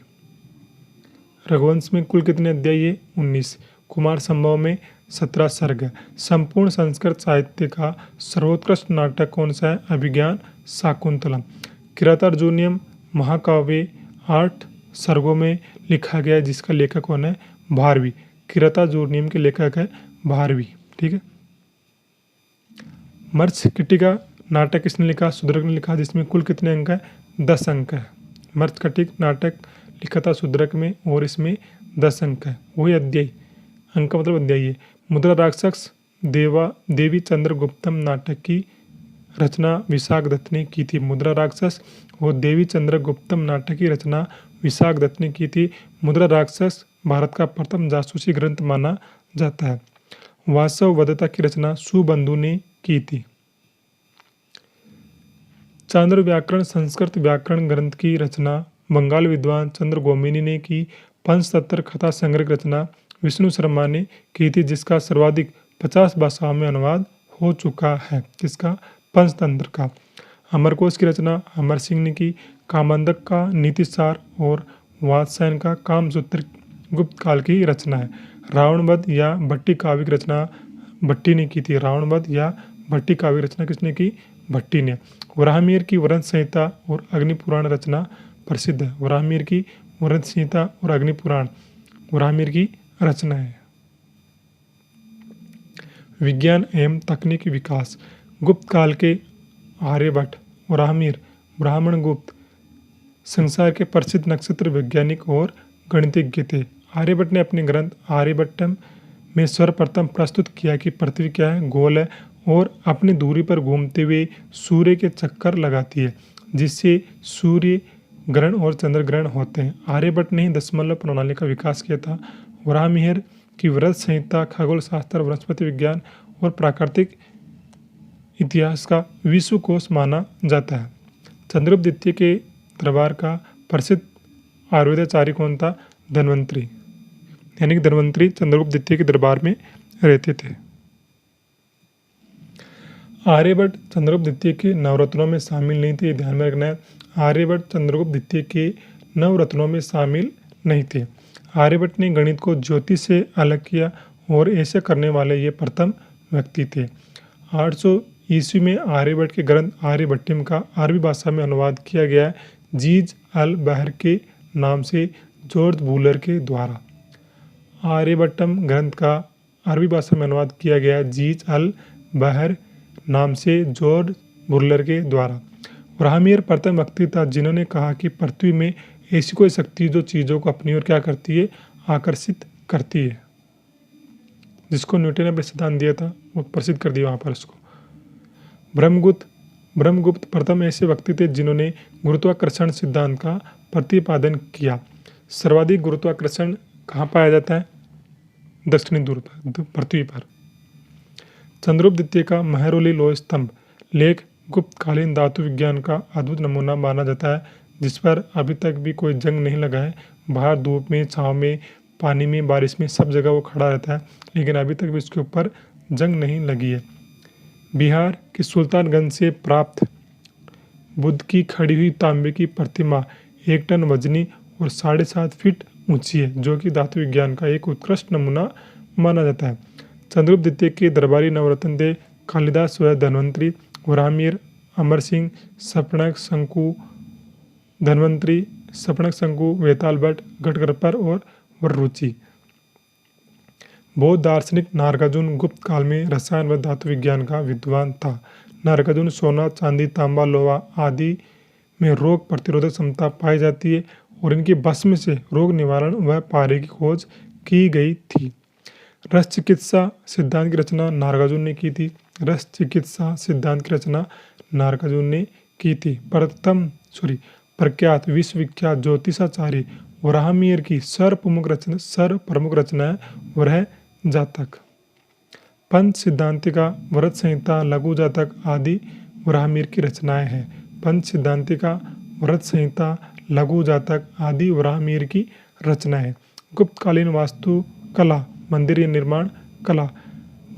Speaker 1: रघुवंश में कुल कितने अध्याय है? 19। कुमार संभव में 17 सर्ग है। संपूर्ण संस्कृत साहित्य का सर्वोत्कृष्ट नाटक कौन सा है? अभिज्ञान शाकुंतलम। किरातार्जुनीयम महाकाव्य 8 सर्गों में लिखा गया है, जिसका लेखक कौन है? भारवी। किरातार्जुनीयम के लेखक है भारवी। ठीक है। मर्मस्थितिका नाटक किसने लिखा? शूद्रक ने लिखा, जिसमें कुल कितने अंक है? 10 अंक है। मर्मस्थितिका नाटक लिखा था शूद्रक में और इसमें 10 अंक है। वही अध्याय, अंक मतलब अध्याय है। मुद्रा राक्षस देवी चंद्रगुप्तम नाटक की रचना विशाख दत्त ने की थी। मुद्रा राक्षस और देवी चंद्रगुप्तम नाटक की रचना विशाख दत्त ने की थी। मुद्रा राक्षस भारत का प्रथम जासूसी ग्रंथ माना जाता है। वासवदत्ता की रचना सुबंधु ने की थी। चांद्र व्याकरण संस्कृत व्याकरण ग्रंथ की रचना बंगाल विद्वान चंद्रगोमिनी ने की। पंचतंत्र कथा संग्रह की रचना विष्णु शर्मा ने की थी, जिसका सर्वाधिक 50 भाषाओं में अनुवाद हो चुका है। किसका? पंचतंत्र का। अमरकोश की रचना अमर सिंह ने की। कामंदक का नीतिसार और वात्स्यायन का कामसूत्र गुप्त काल की रचना है। रावणवध या भट्टी काव्य की रचना भट्टी ने की थी। रावणवध या भट्टी काव्य रचना किसने की? भट्टी ने। वराहमिहिर की वृंत संहिता और अग्निपुराण रचना प्रसिद्ध है। वराहमिहिर की वृंत संहिता और अग्निपुराण वराहमिहिर की रचना है। विज्ञान एवं तकनीकी विकास। गुप्त काल के आर्यभट्ट, वराहमिहिर, ब्राह्मणगुप्त संसार के प्रसिद्ध नक्षत्र वैज्ञानिक और गणितज्ञ थे। आर्यभट्ट ने अपने ग्रंथ आर्यभट्टम में सर्वप्रथम प्रस्तुत किया कि पृथ्वी क्या है? गोल है और अपनी दूरी पर घूमते हुए सूर्य के चक्कर लगाती है, जिससे सूर्य ग्रहण और चंद्र ग्रहण होते हैं। आर्यभट्ट ने ही दशमलव प्रणाली का विकास किया था। वराहमिहिर की व्रत संहिता खगोल शास्त्र, वनस्पति विज्ञान और प्राकृतिक इतिहास का विश्वकोश माना जाता है। चंद्रगुप्त द्वितीय के दरबार का प्रसिद्ध आयुर्वेदाचार्य कौन था? धन्वंतरी। यानी कि धन्वंतरी चंद्रगुप्त द्वितीय के दरबार में रहते थे। आर्यभट्ट चंद्रगुप्त द्वितीय के नवरत्नों में शामिल नहीं थे, ये ध्यान में रखना है। आर्यभट्ट चंद्रगुप्त द्वितीय के नवरत्नों में शामिल नहीं थे। आर्यभट्ट ने गणित को ज्योतिष से अलग किया और ऐसा करने वाले ये प्रथम व्यक्ति थे। 800 ईस्वी में आर्यभट्ट के ग्रंथ आर्यभट्टियम का अरबी भाषा में अनुवाद किया गया है, जीज अल बहर के नाम से जॉर्ज वूलर के द्वारा। आर्यभट्टम ग्रंथ का अरबी भाषा में अनुवाद किया गया है, जीज अल बहर नाम से जॉर्ज वूलर के द्वारा। वराहमिहिर प्रथम व्यक्ति था जिन्होंने कहा कि पृथ्वी में ऐसी कोई शक्ति जो चीज़ों को अपनी ओर क्या करती है? आकर्षित करती है। जिसको न्यूटन ने अपने सिद्धांत दिया था वो प्रसिद्ध कर दिया वहाँ पर उसको। ब्रह्मगुप्त प्रथम ऐसे व्यक्ति थे जिन्होंने गुरुत्वाकर्षण सिद्धांत का प्रतिपादन किया। सर्वाधिक गुरुत्वाकर्षण कहाँ पाया जाता है? दक्षिणी ध्रुव पर, पृथ्वी पर। चंद्रगुप्त द्वितीय का महरौली लोह स्तंभ लेख गुप्तकालीन धातु विज्ञान का अद्भुत नमूना माना जाता है, जिस पर अभी तक भी कोई जंग नहीं लगा है। बाहर धूप में, छाँव में, पानी में, बारिश में, सब जगह वो खड़ा रहता है, लेकिन अभी तक भी उसके ऊपर जंग नहीं लगी है। बिहार के सुल्तानगंज से प्राप्त बुद्ध की खड़ी हुई तांबे की प्रतिमा 1 टन वजनी और 7.5 फीट ऊंची है, जो कि धातु विज्ञान का एक उत्कृष्ट नमूना माना जाता है। चंद्रगुप्त द्वितीय के दरबारी नवरत्न थे कालिदास व धन्वंतरी, वराहमिहिर, अमर सिंह, सपनक शंकु, धन्वंतरी, सपनक शंकु, वेताल भट्ट, गढ़गरपर और वररुचि। बौद्ध दार्शनिक नागार्जुन गुप्त काल में रसायन व धातु विज्ञान का विद्वान था। नागार्जुन सोना, चांदी, तांबा, लोहा आदि में रोग प्रतिरोधक क्षमता पाई जाती है और इनके भस्म से रोग निवारण व पारे की खोज की गई थी। रस चिकित्सा सिद्धांत की रचना नागार्जुन ने की थी। रस चिकित्सा सिद्धांत की रचना नागार्जुन ने की थी। प्रख्यात विश्वविख्यात ज्योतिषाचार्य वराहमिहिर की सर्वप्रमुख रचना है वरह जातक। पंच सिद्धांतिका, व्रत संहिता, लघु जातक आदि वराहमिहिर की रचनाएं हैं। पंच सिद्धांतिका, व्रत संहिता, लघु जातक आदि वराहमिहिर की रचनाएं हैं। गुप्तकालीन वास्तु कला, मंदिर निर्माण कला।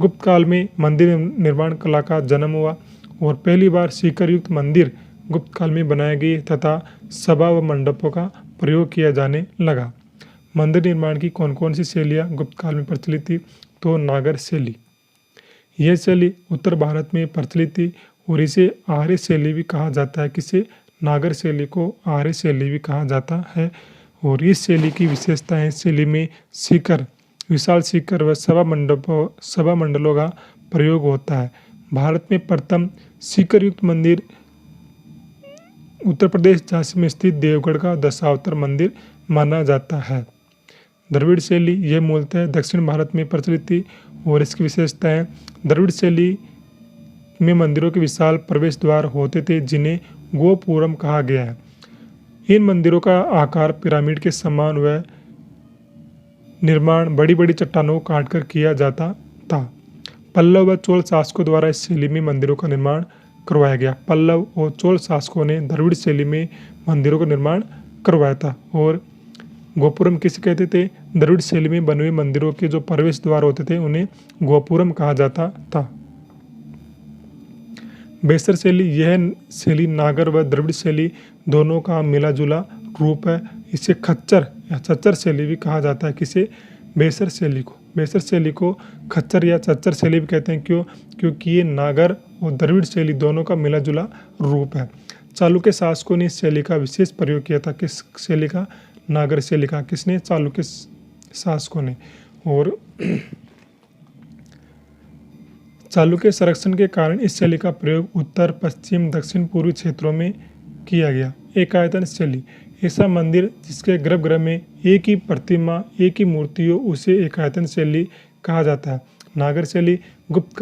Speaker 1: गुप्त काल में मंदिर निर्माण कला का जन्म हुआ और पहली बार सीकर युक्त मंदिर गुप्त काल में बनाए गए तथा सभा व मंडपों का प्रयोग किया जाने लगा। मंदिर निर्माण की कौन कौन सी शैलियाँ गुप्त काल में प्रचलित थी? तो नागर शैली। यह शैली उत्तर भारत में प्रचलित थी और इसे आर्य शैली भी कहा जाता है। किसे? नागर शैली को आर्य शैली भी कहा जाता है। और इस शैली की विशेषता है, इस शैली में शिखर, विशाल शिखर व सभा मंडलों का प्रयोग होता है। भारत में प्रथम शिखर युक्त मंदिर उत्तर प्रदेश झांसी में स्थित देवगढ़ का दशावतार मंदिर माना जाता है। द्रविड़ शैली, यह मूलतः दक्षिण भारत में प्रचलित थी और इसकी विशेषता है, द्रविड़ शैली में मंदिरों के विशाल प्रवेश द्वार होते थे जिन्हें गोपुरम कहा गया है। इन मंदिरों का आकार पिरामिड के समान व निर्माण बड़ी बड़ी चट्टानों को काटकर किया जाता था। पल्लव व चोल शासकों द्वारा इस शैली में मंदिरों का निर्माण करवाया गया। पल्लव और चोल शासकों ने द्रविड़ शैली में मंदिरों का निर्माण करवाया था। और गोपुरम किसे कहते थे? द्रविड़ शैली में बने हुए मंदिरों के जो प्रवेश द्वार होते थे उन्हें गोपुरम कहा जाता था। बेसर शैली, यह शैली नागर व द्रविड़ शैली दोनों का मिला जुला रूप है। इसे खच्चर या चच्चर शैली भी कहा जाता है। किसे? बेसर शैली को। बेसर शैली को खच्चर या चच्चर शैली भी कहते हैं। क्यों? क्योंकि ये नागर और द्रविड़ शैली दोनों का मिला जुला रूप है। चालुक्य शासकों ने इस शैली का विशेष प्रयोग किया था। किस शैली का? नागर शैली का। किसने? चालुक्य शासकों ने। और चालुक्य संरक्षण के कारण इस शैली का प्रयोग उत्तर, पश्चिम, दक्षिण पूर्वी क्षेत्रों में किया गया। एकायतन शैली, ऐसा मंदिर जिसके गर्भगृह में एक ही प्रतिमा, एक ही मूर्ति हो, उसे एकायतन शैली कहा जाता है। नागर शैली, गुप्त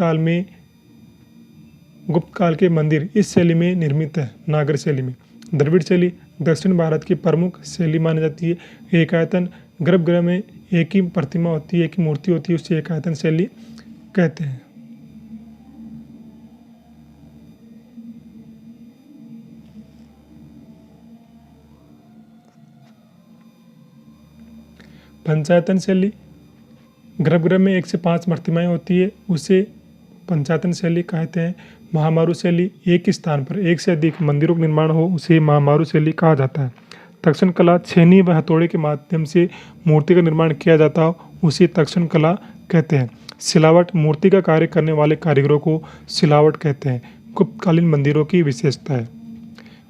Speaker 1: काल के मंदिर इस शैली में निर्मित है। नागर शैली में द्रविड़ शैली दक्षिण भारत की प्रमुख शैली मानी जाती है। एकायतन गर्भगृह में एक ही प्रतिमा होती है, एक ही मूर्ति होती है, उसे एकायतन शैली कहते हैं। पंचायतन शैली गर्भगृह में 1 से 5 प्रतिमाएं होती है, उसे पंचायतन शैली कहते हैं। महामारू शैली एक ही स्थान पर एक से अधिक मंदिरों का निर्माण हो, उसे महामारू शैली कहा जाता है। तक्षण कला छेनी व हथौड़े के माध्यम से मूर्ति का निर्माण किया जाता हो, उसे तक्षण कला कहते हैं। सिलावट मूर्ति का कार्य करने वाले कारीगरों को सिलावट कहते हैं। गुप्तकालीन मंदिरों की विशेषता है।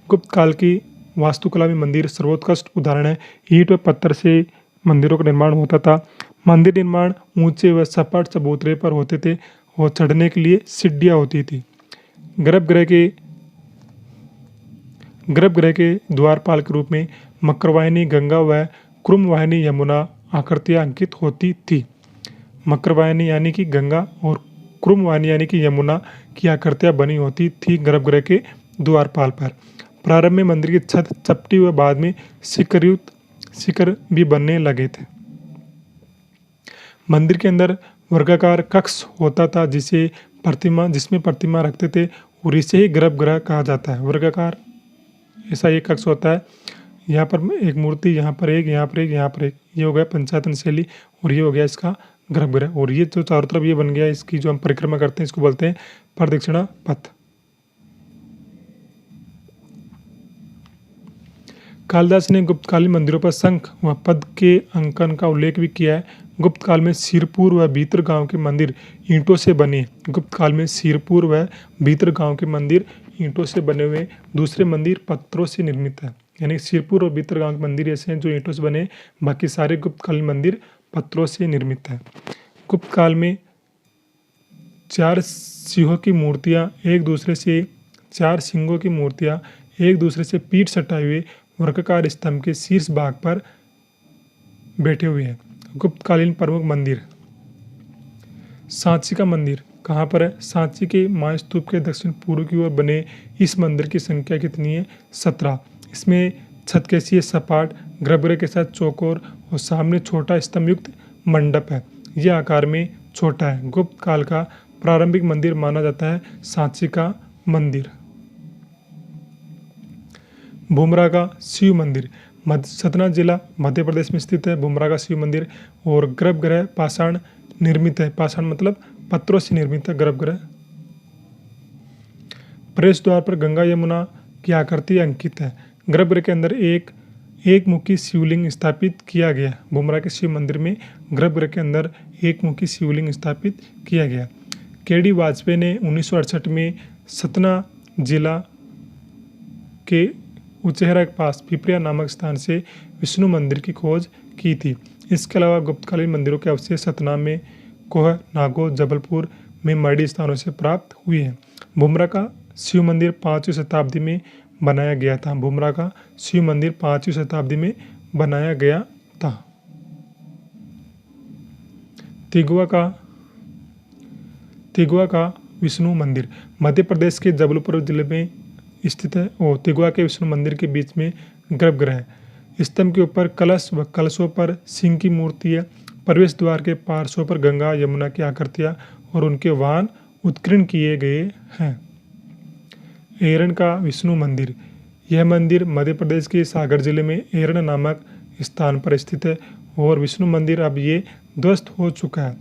Speaker 1: गुप्त काल की वास्तुकला में मंदिर सर्वोत्कृष्ट उदाहरण है। ईंट व पत्थर से मंदिरों का निर्माण होता था। मंदिर निर्माण ऊंचे व सपाट चबूतरे पर होते थे और चढ़ने के लिए सीढ़ियाँ होती थी। गर्भगृह के द्वारपाल के रूप में मकरवाहिनी गंगा व कुर्मवाहिनी यमुना आकृतियाँ अंकित होती थी। मकरवाहिनी यानी कि गंगा और कुर्मवाहिनी यानी कि यमुना की आकृतियाँ बनी होती थी गर्भगृह के द्वारपाल पर। प्रारंभ में मंदिर की छत चपटी व बाद में शिखर भी बनने लगे थे। मंदिर के अंदर वर्गाकार कक्ष होता था जिसमें प्रतिमा रखते थे और इसे ही गर्भगृह कहा जाता है। वर्गाकार ऐसा एक कक्ष होता है, यहाँ पर एक मूर्ति, यहाँ पर एक, यहाँ पर एक, यहाँ पर एक। ये हो गया पंचायतन शैली और ये हो गया इसका गर्भगृह। और ये जो चारों तरफ ये बन गया, इसकी जो हम परिक्रमा करते हैं इसको बोलते हैं प्रदक्षिणा पथ। कालिदास ने गुप्तकालीन मंदिरों पर शंख व पद्म के अंकन का उल्लेख भी किया है। गुप्त काल में सिरपुर व भीतर गांव के मंदिर ईंटों से बने। गुप्त काल में सिरपुर व भीतर गांव के मंदिर ईंटों से बने हुए, दूसरे मंदिर पत्थरों से निर्मित है। यानी सिरपुर और भीतर गांव के मंदिर ऐसे हैं जो ईंटों से बने, बाकी सारे गुप्तकालीन मंदिर पत्थरों से निर्मित है। गुप्त काल में 4 सिंहों की मूर्तियाँ एक दूसरे से पीठ सटाए हुए वर्गाकार स्तंभ के शीर्ष भाग पर बैठे हुए हैं। गुप्तकालीन प्रमुख मंदिर। सांची का मंदिर कहाँ पर है? सांची के मायस्तूप के दक्षिण पूर्व की ओर बने इस मंदिर की संख्या कितनी है? 17। इसमें छत कैसी है? सपाट, गर्भगृह के साथ चौकोर और सामने छोटा स्तंभ युक्त मंडप है। यह आकार में छोटा है। गुप्त काल का प्रारंभिक मंदिर माना जाता है सांची का मंदिर। बुमरा का शिव मंदिर सतना जिला मध्य प्रदेश में स्थित है। बुमरा का शिव मंदिर और गर्भगृह पाषाण निर्मित है। पाषाण मतलब पत्थरों से निर्मित है गर्भगृह। प्रवेश द्वार पर गंगा यमुना की आकृति अंकित है। गर्भगृह के अंदर एक मुखी शिवलिंग स्थापित किया गया। बुमरा के शिव मंदिर में गर्भगृह के अंदर एक मुखी शिवलिंग स्थापित किया गया। केडी वाजपेयी ने 1968 में सतना जिला के उचेहरा के पास पिपरिया नामक स्थान से विष्णु मंदिर की खोज की थी। इसके अलावा गुप्तकालीन मंदिरों के अवशेष सतना में, कोह, नागौर, जबलपुर में मढ़ी स्थानों से प्राप्त हुए हैं। बुमरा का शिव मंदिर 5वीं शताब्दी में बनाया गया था। बुमरा का शिव मंदिर 5वीं शताब्दी में बनाया गया था। तिगवा का विष्णु मंदिर मध्य प्रदेश के जबलपुर जिले में स्थित है और तिगवा के विष्णु मंदिर के बीच में गर्भगृह है। स्तंभ के ऊपर कलश व कलशों पर सिंह की मूर्ति है। प्रवेश द्वार के पार्श्वों पर गंगा यमुना की आकृतियाँ और उनके वाहन उत्कीर्ण किए गए हैं। एरन का विष्णु मंदिर। यह मंदिर मध्य प्रदेश के सागर जिले में एरन नामक स्थान पर स्थित है और विष्णु मंदिर अब ये ध्वस्त हो चुका है।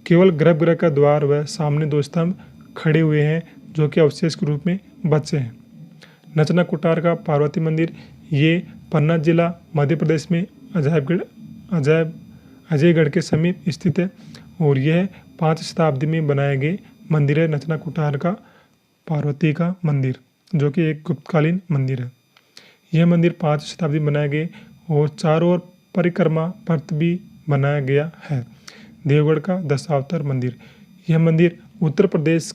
Speaker 1: केवल गर्भगृह का द्वार व सामने 2 स्तंभ खड़े हुए हैं जो कि अवशेष के रूप में बचे हैं। नचना कुटार का पार्वती मंदिर ये पन्ना जिला मध्य प्रदेश में अजयगढ़ के समीप स्थित है और यह 5वीं शताब्दी में बनाए गए मंदिर है। नचना कुटार का पार्वती का मंदिर जो कि एक गुप्तकालीन मंदिर है। यह मंदिर 5वीं शताब्दी में बनाया गया और चारों ओर परिक्रमा पथ भी बनाया गया है। देवगढ़ का दशावतार मंदिर। यह मंदिर उत्तर प्रदेश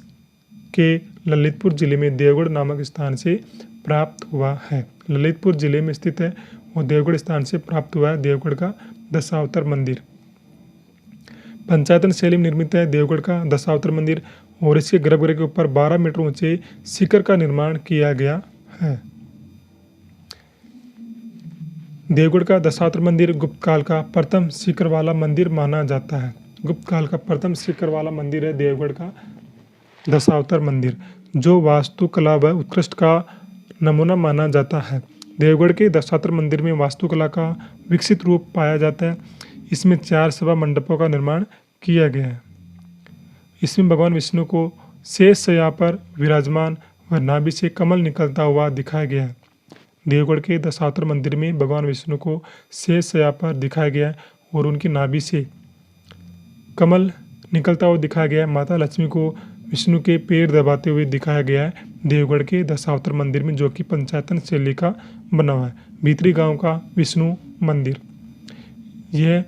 Speaker 1: के ललितपुर जिले में देवगढ़ नामक स्थान से प्राप्त हुआ है। ललितपुर जिले में स्थित है और देवगढ़ स्थान से प्राप्त हुआ है देवगढ़ का दशावतार मंदिर। पंचायतन शैली में निर्मित है देवगढ़ का दशावतार मंदिर और इसके गर्भगृह के ऊपर 12 मीटर ऊंचे शिखर का निर्माण किया गया है। देवगढ़ का दशावतार मंदिर गुप्त काल का प्रथम शिखर वाला मंदिर माना जाता है। गुप्त काल का प्रथम शिखर वाला मंदिर है देवगढ़ का दशावतार मंदिर, जो वास्तुकला व उत्कृष्ट का नमूना माना जाता है। देवगढ़ के दशावतार मंदिर में वास्तुकला का विकसित रूप पाया जाता है। इसमें 4 सभा मंडपों का निर्माण किया गया है। इसमें भगवान विष्णु को शेष शैया पर विराजमान व नाभि से कमल निकलता हुआ दिखाया गया है। देवगढ़ के दशावतार मंदिर में भगवान विष्णु को शेष शैया पर दिखाया गया है और उनकी नाभि से कमल निकलता हुआ दिखाया गया है। माता लक्ष्मी को विष्णु के पैर दबाते हुए दिखाया गया है देवगढ़ के दशावतार मंदिर में, जो कि पंचायतन शैली का बना हुआ है। भीतरी गांव का विष्णु मंदिर, यह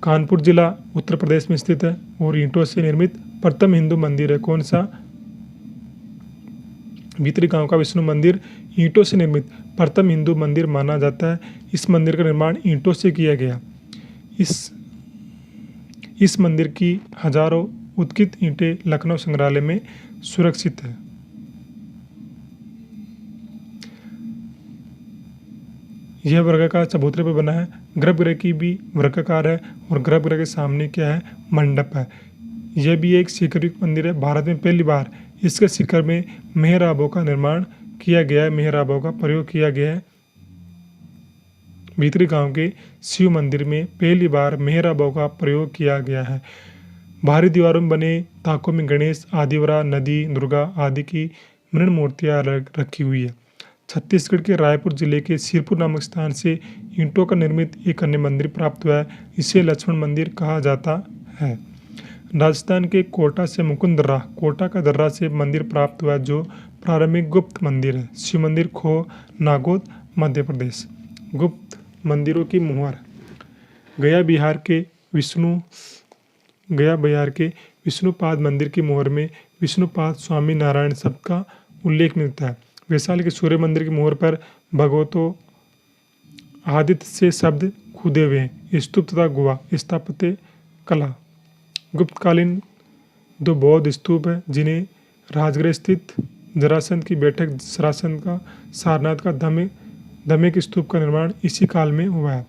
Speaker 1: कानपुर जिला उत्तर प्रदेश में स्थित है और ईंटों से निर्मित प्रथम हिंदू मंदिर है। कौन सा? भीतरी गांव का विष्णु मंदिर ईंटों से निर्मित प्रथम हिंदू मंदिर माना जाता है। इस मंदिर का निर्माण ईंटों से किया गया। इस मंदिर की हजारों उत्कीर्त ईंटें लखनऊ संग्रहालय में सुरक्षित है। यह वर्गाकार चबूतरे पर बना है। गर्भगृह की भी वर्गाकार है और गर्भगृह के सामने क्या है? मंडप है। यह भी एक शिखरयुक्त मंदिर है। भारत में पहली बार इसके शिखर में मेहराबों का निर्माण किया गया है, मेहराबों का प्रयोग किया गया है। भीतरी गांव के शिव मंदिर में पहली बार मेहराबों का प्रयोग किया गया है। बाहरी दीवारों में बने ताकों में गणेश, आदिवरा, नदी, दुर्गा आदि की मृण मूर्तियां रखी हुई है। छत्तीसगढ़ के रायपुर जिले के सिरपुर नामक स्थान से ईंटों का निर्मित एक अन्य मंदिर प्राप्त हुआ है। इसे लक्ष्मण मंदिर कहा जाता है। राजस्थान के कोटा से मुकुंद दर्रा, कोटा का दर्रा से मंदिर प्राप्त हुआ है, जो प्रारंभिक गुप्त मंदिर है। शिव मंदिर खो, नागौद, मध्य प्रदेश। गुप्त मंदिरों की मुहर, गया बिहार के विष्णुपाद मंदिर की मुहर में विष्णुपाद स्वामी नारायण शब्द का उल्लेख मिलता है। वैशाली के सूर्य मंदिर की मुहर पर भगवतो आदित्य से शब्द खुदे हुए हैं। स्तूप तथा गुहा स्थापत्य कला। गुप्तकालीन 2 बौद्ध स्तूप है, जिन्हें राजगृह स्थित जरासंध की बैठक सरासंध का सारनाथ का धमेक स्तूप का निर्माण इसी काल में हुआ है।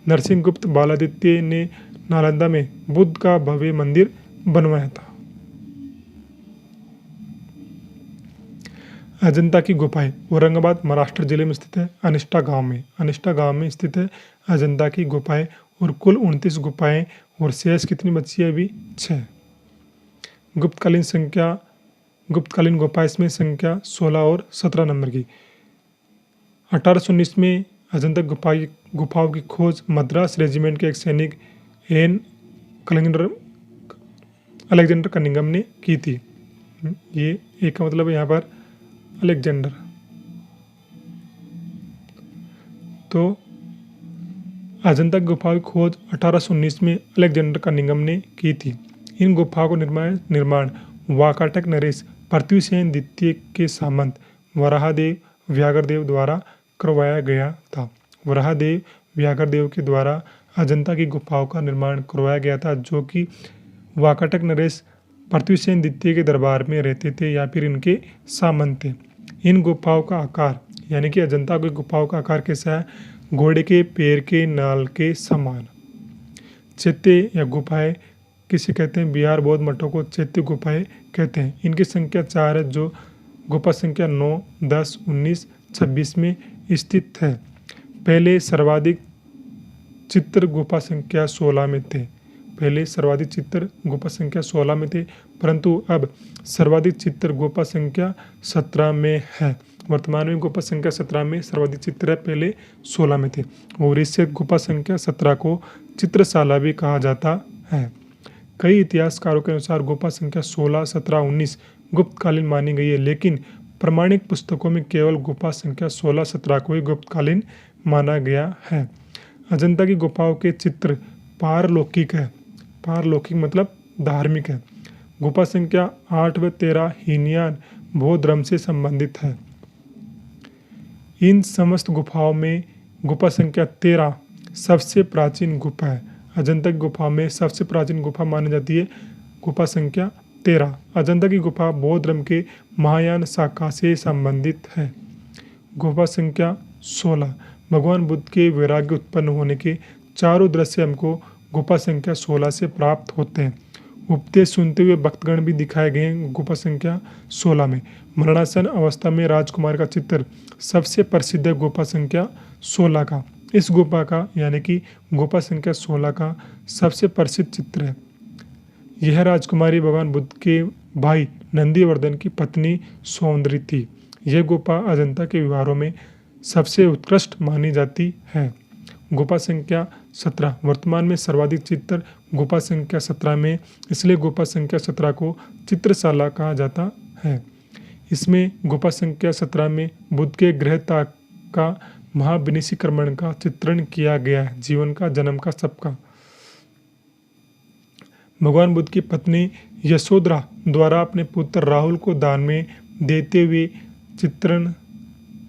Speaker 1: नरसिंह गुप्त बालादित्य ने नालंदा में बुद्ध का भव्य मंदिर बनवाया था। अजंता की गुफाएं औरंगाबाद महाराष्ट्र जिले में स्थित है। अनिष्टा गांव में स्थित है अजंता की गुफाएं और कुल 29 गुफाएं और शेष कितनी बची है? अभी 6। गुप्तकालीन गुफा इसमें संख्या 16 और 17 नंबर की। 1819 में अजंता गुफाओं की खोज मद्रास रेजिमेंट के एक सैनिक अलेक्जेंडर कनिंघम ने की थी। ये एक का मतलब यहाँ पर अलेक्जेंडर। तो अजंता गुफाओं की खोज 1819 में अलेक्जेंडर कनिंघम ने की थी। इन गुफाओं को निर्माण वाकाटक नरेश पृथ्वीसेन द्वितीय के सामंत वराहदेव व्याघ्रदेव द्वारा करवाया गया था। वराहदेव व्याघ्रदेव के द्वारा अजंता की गुफाओं का निर्माण करवाया गया था, जो कि वाकाटक नरेश पृथ्वीसेन द्वितीय के दरबार में रहते थे या फिर इनके सामंत थे। इन गुफाओं का आकार, यानी कि अजंता की गुफाओं का आकार कैसा है? घोड़े के पैर के नाल के समान। चैत्य या गुफाएं किसे कहते हैं? बिहार बौद्ध मठों को चैत्य गुफाएं कहते हैं। इनकी संख्या 4 है, जो गुफा संख्या 9, 10, 19, 26 में स्थित है। पहले सर्वाधिक चित्र गुफा संख्या 16 में थे। परंतु अब सर्वाधिक चित्र गुफा संख्या 17 में है। वर्तमान में गुफा संख्या 17 में सर्वाधिक चित्र है, पहले 16 में थे। और इससे गुफा संख्या 17 को चित्रशाला भी कहा जाता है। कई इतिहासकारों के अनुसार गुफा संख्या 16, 17, 19 गुप्तकालीन मानी गई है, लेकिन प्रमाणिक पुस्तकों में केवल गुफा संख्या 16, 17 को ही गुप्तकालीन माना गया है। अजंता की गुफाओं के चित्र पारलौकिक है। पारलौकिक मतलब धार्मिक है। गुफा संख्या 8 व 13 हीनयान बौद्ध धर्म से संबंधित है। इन समस्त गुफाओं में गुफा संख्या 13 सबसे प्राचीन गुफा है। अजंता की गुफा में सबसे प्राचीन गुफा मानी जाती है गुफा संख्या 13। अजंता की गुफा बौद्ध धर्म के महायान शाखा से संबंधित है। गुफा संख्या 16 भगवान बुद्ध के वैराग्य उत्पन्न होने के चारों दृश्य हमको गुफा संख्या 16 से प्राप्त होते हैं। उपदेश सुनते हुए भक्तगण भी दिखाए गए हैं गुफा संख्या 16 में। मरणासन अवस्था में राजकुमार का चित्र सबसे प्रसिद्ध है गुफा संख्या 16 का। इस गुफा का यानी कि गुफा संख्या 16 का सबसे प्रसिद्ध चित्र है। यह राजकुमारी भगवान बुद्ध के भाई नंदीवर्धन की पत्नी सौंदर्य थी। यह गुफा अजंता के विहारों में सबसे उत्कृष्ट मानी जाती है। गुफा संख्या 17 वर्तमान में सर्वाधिक चित्र गुफा संख्या 17 में, इसलिए गुफा संख्या 17 को चित्रशाला कहा जाता है। इसमें गुफा संख्या 17 में बुद्ध के गृहता का महाविनिशीकरण का चित्रण किया गया है, जीवन का, जन्म का, सबका। भगवान बुद्ध की पत्नी यशोधरा द्वारा अपने पुत्र राहुल को दान में देते हुए चित्रण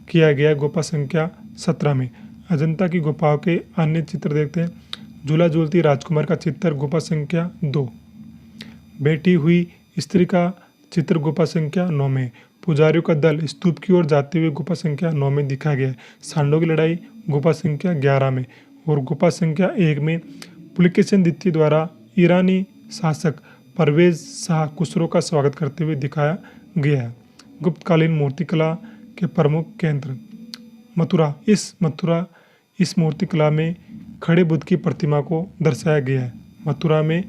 Speaker 1: किया गया गुफा संख्या 17 में। अजंता की गुफाओं के अन्य चित्र देखते हैं। झूला झूलती राजकुमार का चित्र गुफा संख्या 2। बैठी हुई स्त्री का चित्र गुफा संख्या 9 में। पुजारियों का दल स्तूप की ओर जाते हुए गुफा संख्या 9 में दिखाया गया है। सांडों की लड़ाई गुफा संख्या 11 में। और गुफा संख्या 1 में पुलकेशिन द्वितीय द्वारा ईरानी शासक परवेज शाह खुसरो का स्वागत करते हुए दिखाया गया है। गुप्तकालीन मूर्तिकला के प्रमुख केंद्र मथुरा। इस मूर्तिकला में खड़े बुद्ध की प्रतिमा को दर्शाया गया है। मथुरा में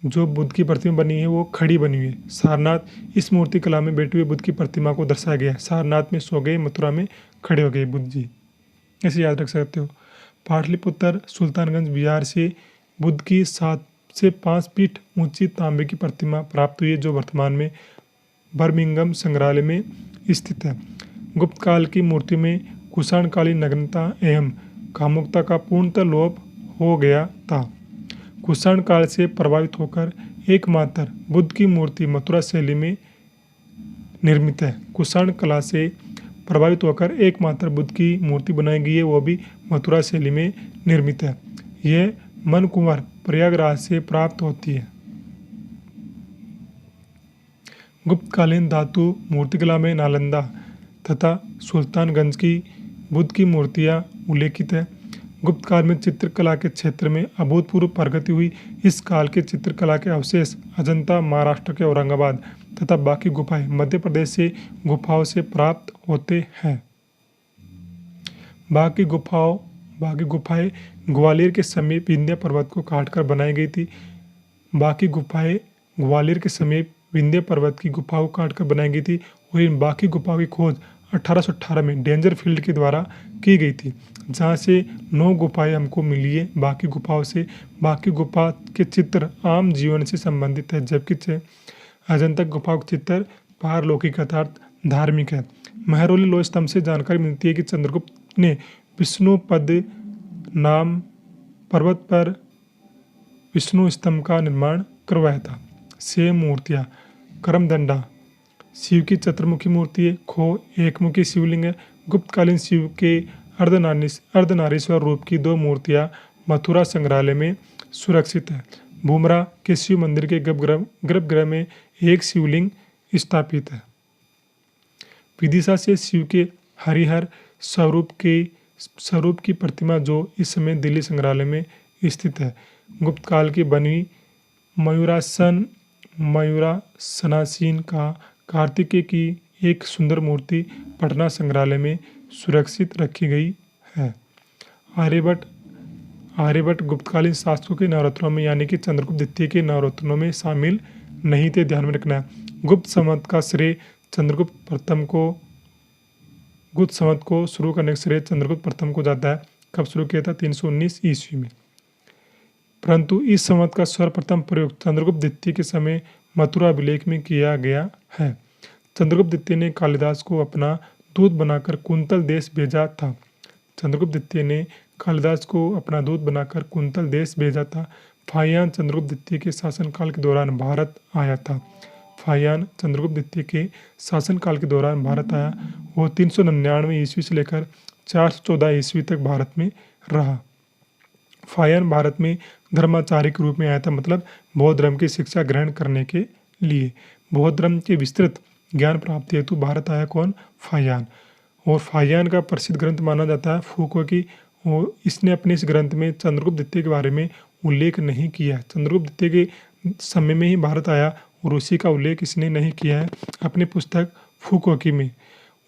Speaker 1: जो बुद्ध की प्रतिमा बनी है वो खड़ी बनी हुई है। सारनाथ, इस मूर्तिकला में बैठे हुए बुद्ध की प्रतिमा को दर्शाया गया है। सारनाथ में सो गए, मथुरा में खड़े हो गए बुद्ध जी, ऐसे याद रख सकते हो। पाटलिपुत्र सुल्तानगंज बिहार से बुद्ध की 7 से 5 फीट ऊंची तांबे की प्रतिमा प्राप्त हुई है, जो वर्तमान में बर्मिंघम संग्रहालय में स्थित है। गुप्त काल की मूर्ति में कुषाणकालीन नग्नता एवं कामुकता का पूर्णतः लोप हो गया था। कुषाण काल से प्रभावित होकर एकमात्र बुद्ध की मूर्ति मथुरा शैली में निर्मित है। कुषाण कला से प्रभावित होकर एकमात्र बुद्ध की मूर्ति बनाई गई है, वो भी मथुरा शैली में निर्मित है। यह मनकुंवर प्रयागराज से प्राप्त होती है। गुप्तकालीन धातु मूर्तिकला में नालंदा तथा सुल्तानगंज की बुद्ध की मूर्तियां उल्लेखित है। गुप्त काल में चित्रकला के क्षेत्र में अभूतपूर्व प्रगति हुई। इस काल के चित्रकला के अवशेष अजंता महाराष्ट्र के औरंगाबाद तथा बाकी गुफाएं मध्य प्रदेश से गुफाओं से प्राप्त होते हैं। बाकी गुफाएं ग्वालियर के समीप विंध्य पर्वत को काटकर बनाई गई थी। बाकी गुफाएं ग्वालियर के समीप विंध्य पर्वत की गुफाओं को काटकर बनाई गई थी और इन बाकी गुफाओं की खोज 1818 में डेंजरफील्ड के द्वारा की गई थी, जहां से 9 गुफाएं हमको मिली है। बाकी गुफाओं से बाकी गुफा के चित्र आम जीवन से संबंधित है, जबकि अजंता गुफाओं के चित्र पारलौकिक अर्थात धार्मिक है। महरौली लोह स्तंभ से जानकारी मिलती है कि चंद्रगुप्त ने विष्णुपद नाम पर्वत पर विष्णु स्तंभ का निर्माण करवाया था। 6 मूर्तियाँ। करमदंडा शिव की चतुर्मुखी मूर्ति है। खो एकमुखी शिवलिंग है। गुप्तकालीन शिव के अर्धनारीश्वर रूप की 2 मूर्तियां मथुरा संग्रहालय में सुरक्षित है। बुमरा के शिव मंदिर के गर्भगृह में एक शिवलिंग स्थापित है। विदिशा से शिव के हरिहर स्वरूप की प्रतिमा जो इस समय दिल्ली संग्रहालय में स्थित है। गुप्त काल की बनी मयूरासनासीन का कार्तिकेय की एक सुंदर मूर्ति पटना संग्रहालय में सुरक्षित रखी गई है। आर्यभट्ट गुप्तकालीन शासकों के नवरत्नों में यानी कि चंद्रगुप्त द्वितीय के नवरत्नों में शामिल नहीं थे, ध्यान में रखना है। गुप्त संवत का श्रेय गुप्त संवत को शुरू करने का श्रेय चंद्रगुप्त प्रथम को जाता है। कब शुरू किया था? 319 ईस्वी में। परंतु इस संवत का सर्वप्रथम प्रयोग चंद्रगुप्त द्वितीय के समय मथुरा अभिलेख में किया गया है। चंद्रगुप्त द्वितीय ने कालिदास को अपना दूत बनाकर कुंतल देश भेजा था। चंद्रगुप्त द्वितीय ने कालिदास को अपना दूत बनाकर कुंतल देश भेजा था। फाहियान चंद्रगुप्त द्वितीय के शासनकाल के दौरान भारत आया था। फाहियान चंद्रगुप्त द्वितीय के शासनकाल के दौरान भारत आया। वो 399 ईस्वी से लेकर 414 ईस्वी तक भारत में रहा। फाहियान भारत में धर्माचार्य के रूप में आया था, मतलब बौद्ध धर्म की शिक्षा ग्रहण करने के लिए। बौद्ध धर्म के विस्तृत ज्ञान प्राप्ति हेतु भारत आया कौन? फाहियान। और फाहियान का प्रसिद्ध ग्रंथ माना जाता है फूको की। और इसने अपने इस ग्रंथ में चंद्रगुप्त द्वितीय के बारे में उल्लेख नहीं किया है। चंद्रगुप्त द्वितीय के समय में ही भारत आया और उसी का उल्लेख इसने नहीं किया है अपनी पुस्तक फूकोकी में।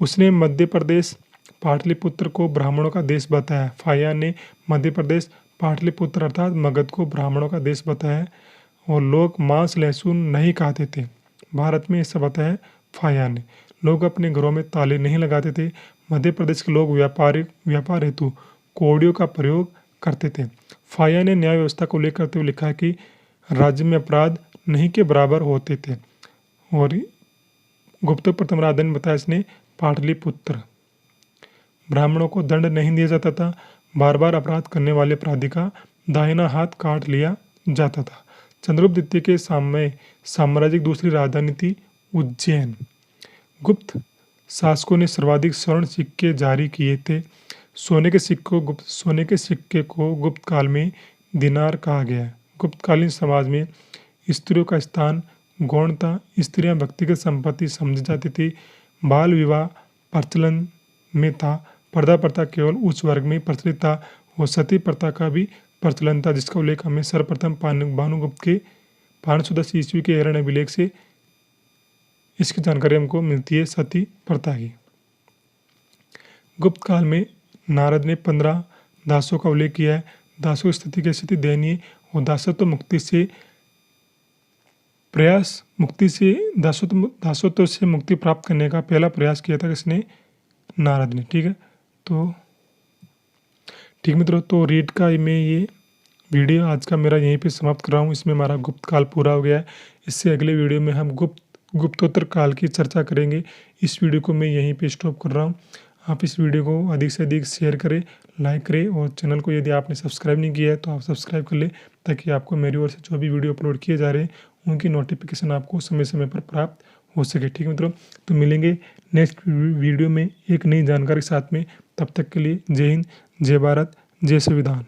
Speaker 1: उसने मध्य प्रदेश पाटलिपुत्र को ब्राह्मणों का देश बताया। फाहियान ने मध्य प्रदेश पाटलिपुत्र अर्थात मगध को ब्राह्मणों का देश बताया और लोग मांस लहसुन नहीं खाते थे। भारत में ऐसा बताया फाहियान ने। लोग अपने घरों में ताले नहीं लगाते थे। मध्य प्रदेश के लोग व्यापार हेतु कौड़ियों का प्रयोग करते थे। फाहियान ने न्याय व्यवस्था को उल्लेख करते हुए लिखा है कि राज्य में अपराध नहीं के बराबर होते थे। और गुप्त प्रथम राजा ने बताया इसने पाटलिपुत्र। ब्राह्मणों को दंड नहीं दिया जाता था। बार बार अपराध करने वाले अपराधी का दाहिना हाथ काट लिया जाता था। चंद्रगुप्त द्वितीय के साम्राज्य की दूसरी राजधानी थी उज्जैन। गुप्त शासकों ने सर्वाधिक स्वर्ण सिक्के जारी किए थे। सोने के सिक्के को गुप्त काल में दिनार कहा गया है। गुप्तकालीन समाज में स्त्रियों का स्थान गौण था। स्त्रियां व्यक्तिगत संपत्ति समझी जाती थी। बाल विवाह प्रचलन में था। पर्दा प्रथा केवल उच्च वर्ग में प्रचलित था और सती प्रथा का भी प्रचलन था, जिसका उल्लेख हमें सर्वप्रथम भानुगुप्त के 510 ईस्वी के हिरण्य अभिलेख से इसकी जानकारी हमको मिलती है सती प्रथा की। गुप्त काल में नारद ने 15 दासों का उल्लेख किया है। दासों की स्थिति कैसी थी? दयनीय। और दासत्व दासत्व से मुक्ति प्राप्त करने का पहला प्रयास किया था किसने? नारद ने। ठीक है, तो ठीक मित्रों, तो रीड का मैं ये वीडियो आज का मेरा यहीं पे समाप्त कर रहा हूँ। इसमें हमारा गुप्त काल पूरा हो गया है। इससे अगले वीडियो में हम गुप्तोत्तर काल की चर्चा करेंगे। इस वीडियो को मैं यहीं पे स्टॉप कर रहा हूँ। आप इस वीडियो को अधिक से अधिक शेयर करें, लाइक करें और चैनल को यदि आपने सब्सक्राइब नहीं किया है तो आप सब्सक्राइब कर लें, ताकि आपको मेरी ओर से जो भी वीडियो अपलोड किए जा रहे हैं उनकी नोटिफिकेशन आपको समय समय पर प्राप्त हो सके। ठीक मित्रों, तो मिलेंगे नेक्स्ट वीडियो में एक नई जानकारी के साथ में। तब तक के लिए जय हिंद, जय भारत, जय संविधान।